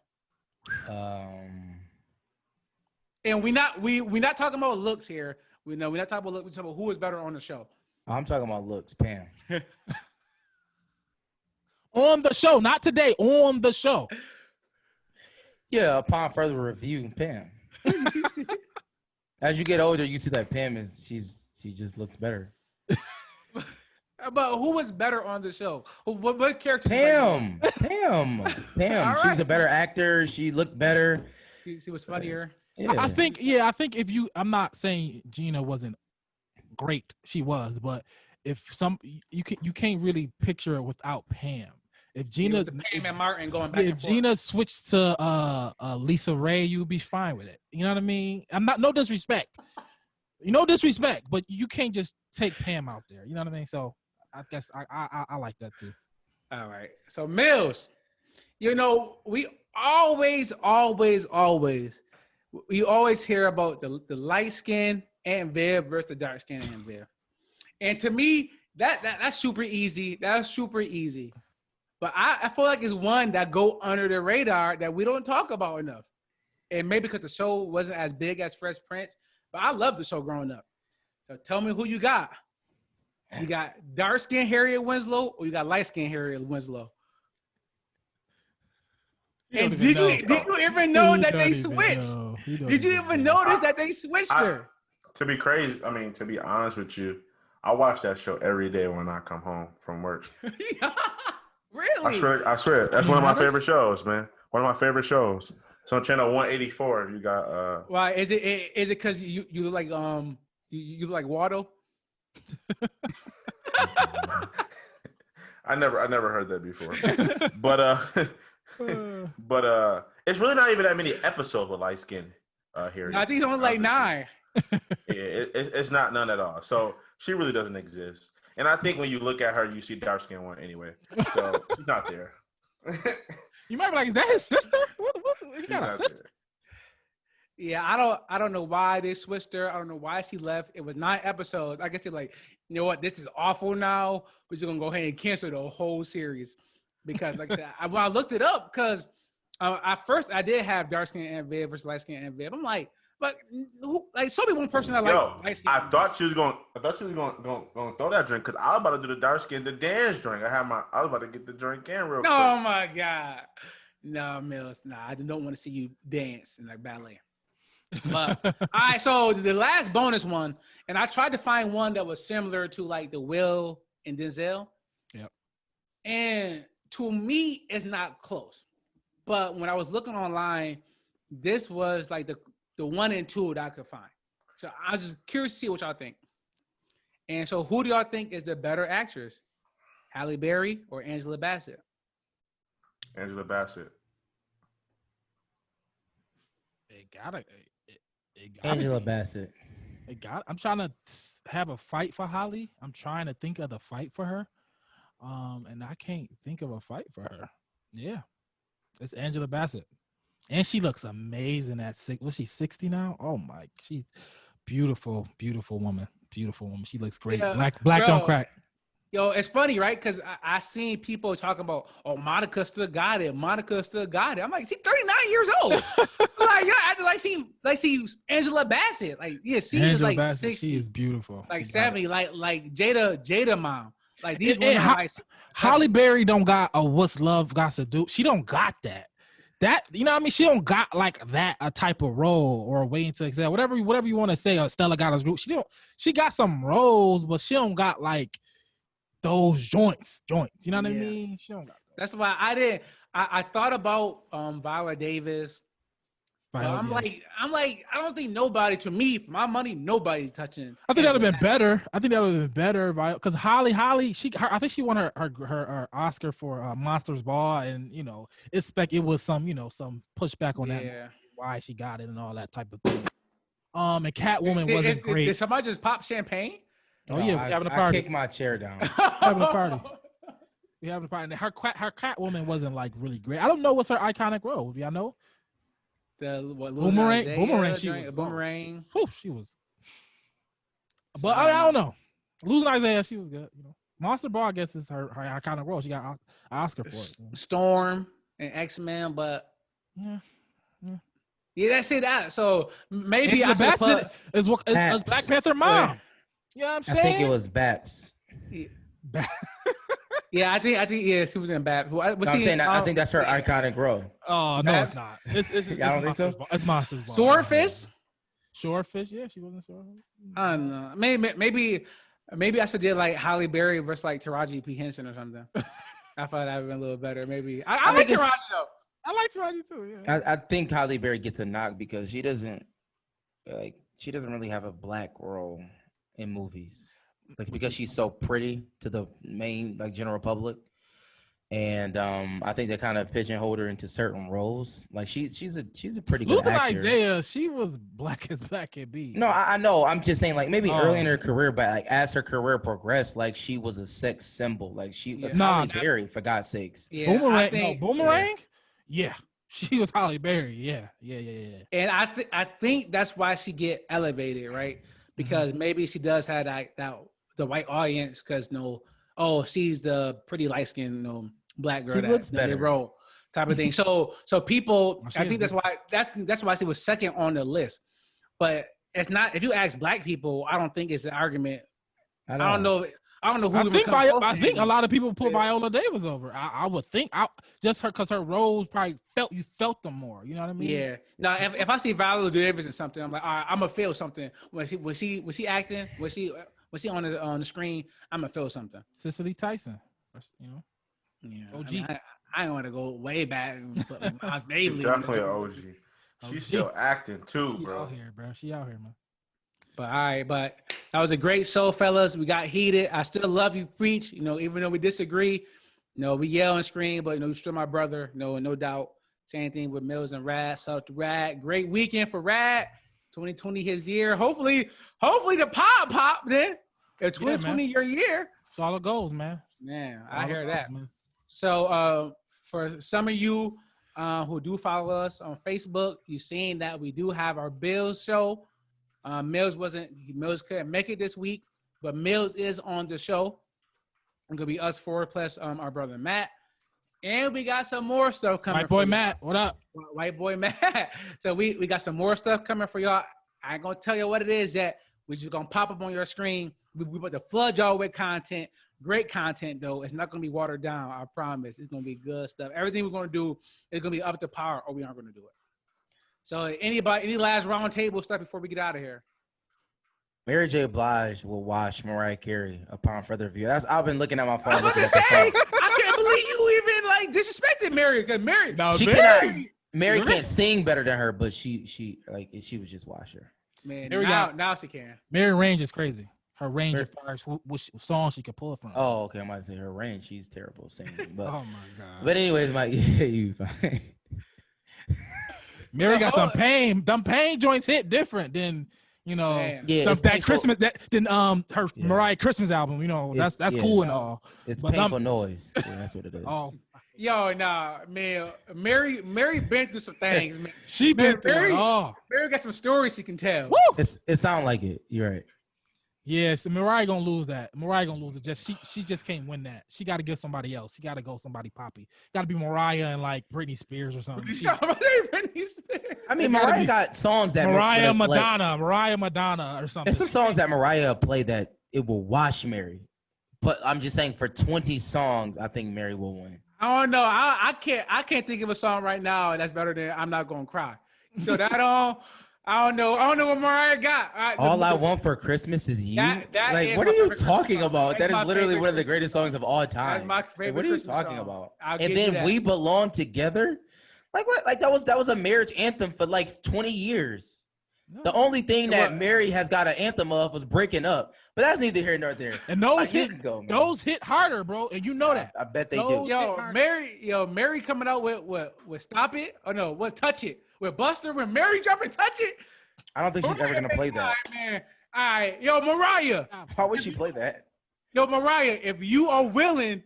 And we not talking about looks here. We're not talking about looks. We're talking about who is better on the show. I'm talking about looks, Pam. On the show, not today. On the show. Yeah, upon further review, Pam. As you get older, you see that Pam she just looks better. But who was better on the show? What character? Pam. Pam. Right. She was a better actor. She looked better. She was funnier. Yeah. I think if I'm not saying Gina wasn't great, she was, but if you can't really picture it without Pam. If Gina, Pam and Martin going back and forth. Gina switched to Lisa Ray, you'd be fine with it. You know what I mean? I'm not no disrespect, but you can't just take Pam out there. You know what I mean? So I guess I like that too. All right. So Mills, you know, we always hear about the light skin Aunt Viv versus the dark skin Aunt Viv, and to me that's super easy. That's super easy. But I feel like it's one that go under the radar that we don't talk about enough. And maybe because the show wasn't as big as Fresh Prince, but I loved the show growing up. So tell me who you got. You got dark-skinned Harriet Winslow or you got light-skinned Harriet Winslow? And did you ever know that they switched? Did you even notice that they switched her? To be honest with you, I watch that show every day when I come home from work. Really? I swear. That's one of my favorite shows, man. One of my favorite shows. So on channel 184, you got Why is it because you look like you look like Waldo? I never heard that before. But it's really not even that many episodes with light skin here. No, I think it's only like 9. It's not none at all. So she really doesn't exist. And I think when you look at her, you see dark skin one anyway. So she's not there. You might be like, is that his sister? What? He got a sister? There. Yeah, I don't know why they switched her. I don't know why she left. It was 9 episodes. I guess they're like, you know what, this is awful now. We're just gonna go ahead and cancel the whole series. Because like I said, when I looked it up, because at first I did have dark skin Aunt Viv versus light skin Aunt Viv. I'm like, but like so many one person I like. I thought she was going to throw that drink because I was about to do the dark skin, the dance drink. I was about to get the drink in real quick. Oh my god, no Mills, I don't want to see you dance in like ballet. But all right, so the last bonus one, and I tried to find one that was similar to like the Will and Denzel. Yep. And to me, it's not close. But when I was looking online, this was like the 1 and 2 that I could find. So I was just curious to see what y'all think. And so who do y'all think is the better actress? Halle Berry or Angela Bassett? Angela Bassett. Angela Bassett. I'm trying to have a fight for Holly. I'm trying to think of the fight for her. And I can't think of a fight for her. Yeah. It's Angela Bassett. And she looks amazing at six. Was she 60 now? Oh my, she's beautiful, beautiful woman. Beautiful woman. She looks great. Yeah, Black bro. don't crack. Yo, it's funny, right? Because I seen people talking about, oh, Monica still got it. Monica still got it. I'm like, she's 39 years old. I'm like, yo, acting like she's Angela Bassett. Like, yeah, she is Angela like Bassett, 60, she is beautiful. like She got 70, it. like Jada mom. Like these And women are like Holly Berry don't got a what's love got to do. She don't got that. That, you know what I mean? She don't got like that a type of role or waiting to excel. Whatever you want to say, Stella got us group. She got some roles, but she don't got like those joints. You know what I Yeah. mean? She don't got that. That's why I thought about Viola Davis. But I'm like, I don't think nobody, to me, for my money, nobody's touching. I think that would have been better. I think that would have been better because Holly, I think she won her Oscar for Monsters Ball, and you know, it was some some pushback on that, why she got it and all that type of thing. And Catwoman wasn't great. Did somebody just pop champagne? Oh yeah, we're having a party. I kicked my chair down. Having a party. We having a party. And her Catwoman wasn't like really great. I don't know what's her iconic role. Do y'all know? Boomerang. Boomerang. Whew, she was. But I don't know. Losing Isaiah, she was good. You know, Monster Ball, I guess, is her iconic role. She got an Oscar for it. Storm and X-Men, but yeah, that's it. So maybe Angela I should Bassett is Black Panther mom. Yeah, you know what I'm saying. I think it was Babs. Yeah, I think she was in Bab. I think that's her iconic role. Oh no, it's not. It's I don't think so. It's Monsters Ball. Swordfish. Yeah, she wasn't Swordfish. I don't know. Maybe I should do like Halle Berry versus like Taraji P Henson or something. I thought that would have been a little better. Maybe I like Taraji though. I like Taraji too. Yeah. I think Halle Berry gets a knock because she doesn't really have a black role in movies. Like because she's so pretty to the main general public, and I think they kind of pigeonholed her into certain roles. Like she's a pretty good Losing actor. Isaiah, she was black as black can be. No, I know. I'm just saying like maybe early in her career, but like as her career progressed, like she was a sex symbol. Like she was Halle Berry for God's sakes. Yeah, Boomerang. Yeah, she was Halle Berry. Yeah. And I think that's why she get elevated, right? Because maybe she does have that the white audience, because she's the pretty light skinned black girl that looks better role type of thing. So people, I think that's why she was second on the list. But it's not. If you ask black people, I don't think it's an argument. I don't know who. I think a lot of people put Viola Davis over. I would think just her because her roles probably you felt them more. You know what I mean? Yeah. Now if I see Viola Davis or something, I'm like, all right, I'm gonna feel something. Was she acting? Was she on the screen? I'm gonna feel something. Cicely Tyson, you know. Yeah. OG. I don't want to go way back. She's definitely an OG. She's still acting too, bro. She out here, man. But all right, but that was a great show, fellas. We got heated. I still love you, Preach. Even though we disagree, we yell and scream, but you're still my brother. No doubt. Same thing with Mills and Rad. So to Rad, great weekend for Rad. 2020 his year. Hopefully the pop then. If 2020 your year. Solid goals, man. Man, I hear that. Man. So for some of you who do follow us on Facebook, you've seen that we do have our Bills show. Mills couldn't make it this week, but Mills is on the show. It's gonna be us four plus our brother Matt. And we got some more stuff coming. White boy Matt, what up? White boy Matt. So we got some more stuff coming for y'all. I ain't gonna tell you what it is yet. We're just gonna pop up on your screen. We about to flood y'all with content. Great content though. It's not gonna be watered down. I promise. It's gonna be good stuff. Everything we're gonna do is gonna be up to par, or we aren't gonna do it. So any last round table stuff before we get out of here? Mary J. Blige will watch Mariah Carey upon further review. I've been looking at my phone. I can't believe you even disrespected Mary. Because Mary can't sing better than her, but she would just watch her. Man, now she can. Mary range is crazy. Her range as far as which song she could pull from. Oh, okay. I might say her range. She's terrible singing. But, oh my god. But anyways, Mike, you fine. Mary got them pain. Them pain joints hit different than Man. that Christmas her Mariah Christmas album. That's cool and all. It's But painful noise. Yeah, that's what it is. Oh, Yo, nah, man. Mary been through some things, man. she been through Mary, it all. Mary got some stories she can tell. Woo! It sound like it. You're right. Yeah, so Mariah gonna lose that. Mariah gonna lose it. She just can't win that. She got to give somebody else. She got to go somebody poppy. Got to be Mariah and like Britney Spears or something. Britney Spears. I mean, Mariah got songs that Mariah Madonna or something. There's some songs that Mariah played that it will wash Mary. But I'm just saying, for 20 songs, I think Mary will win. I don't know. I can't think of a song right now that's better than "I'm Not Gonna Cry." So that I don't know what Mariah got. All I Want for Christmas Is You. That Like, is what my are you favorite talking Christmas about? song. That That's is my literally favorite one of the Christmas greatest songs of all time. That's my Like, favorite what are you Christmas talking song. about? I'll And give you then that. We Belong Together. Like what? Like that was a marriage anthem for like 20 years. The only thing that Mary has got an anthem of was Breaking Up, but that's neither here nor there. And those Like, hit, you can go, man. those hit harder, bro, and you know that. I bet they Those- do. Mary coming out with Stop It. Oh no, what Touch It with Buster when Mary dropping Touch It. I don't think she's ever gonna play All that. right, man. All right, yo, Mariah. Why would she play that? Yo, Mariah, if you are willing,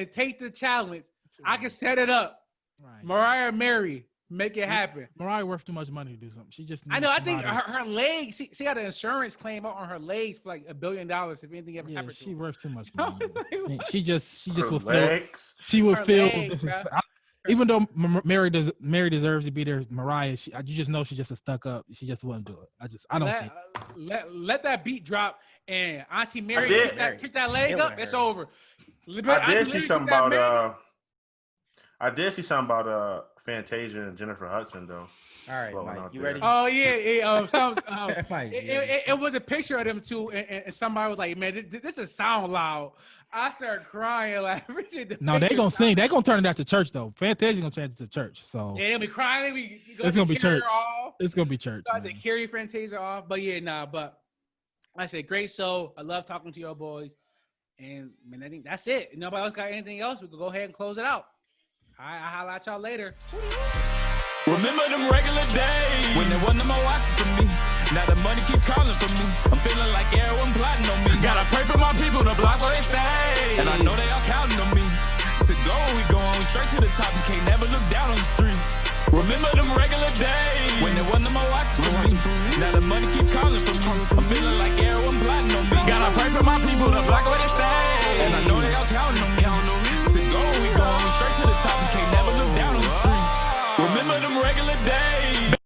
take the challenge. I can set it up. Right. Mariah, Mary, make it happen. Mariah worth too much money to do something. She just. I know. I think somebody- her legs. She got an insurance claim out on her legs for like $1 billion if anything ever Yeah, happened. she to her. worth too much money. She just Her would feel. legs. She would Her feel. legs, disrespect- bruh. Even though Mary deserves to be there, Mariah, you just know she's just a stuck up. She just wouldn't do it. I don't see it. Let that beat drop and Auntie Mary did. kick that leg up. Killing It's her. over. I did see something about Fantasia and Jennifer Hudson though. All right, Flowing Mike, out you there. ready? Oh yeah, Mike, it was a picture of them two, and somebody was like, "Man, this is sound loud." I started crying like, No, they gonna sing. They gonna turn it out to church though. Fantasia gonna change it to church. So Yeah, they'll be crying. it's gonna be church. Off. It's gonna be church. They Man. carry Fantasia off, but yeah, nah. But like I said, great show. I love talking to your boys, and man, I think that's it. If nobody else got anything else, we could go ahead and close it out. All right, I'll holler at y'all later. Remember them regular days when there wasn't no more watches for me. Now the money keep calling for me. I'm feeling like everyone plotting on me. Gotta pray for my people to block where they stay. And I know they all counting on me. To go, we going straight to the top. You can't never look down on the streets. Remember them regular days when there wasn't no more watches for me. Now the money keep calling for me. I'm feeling like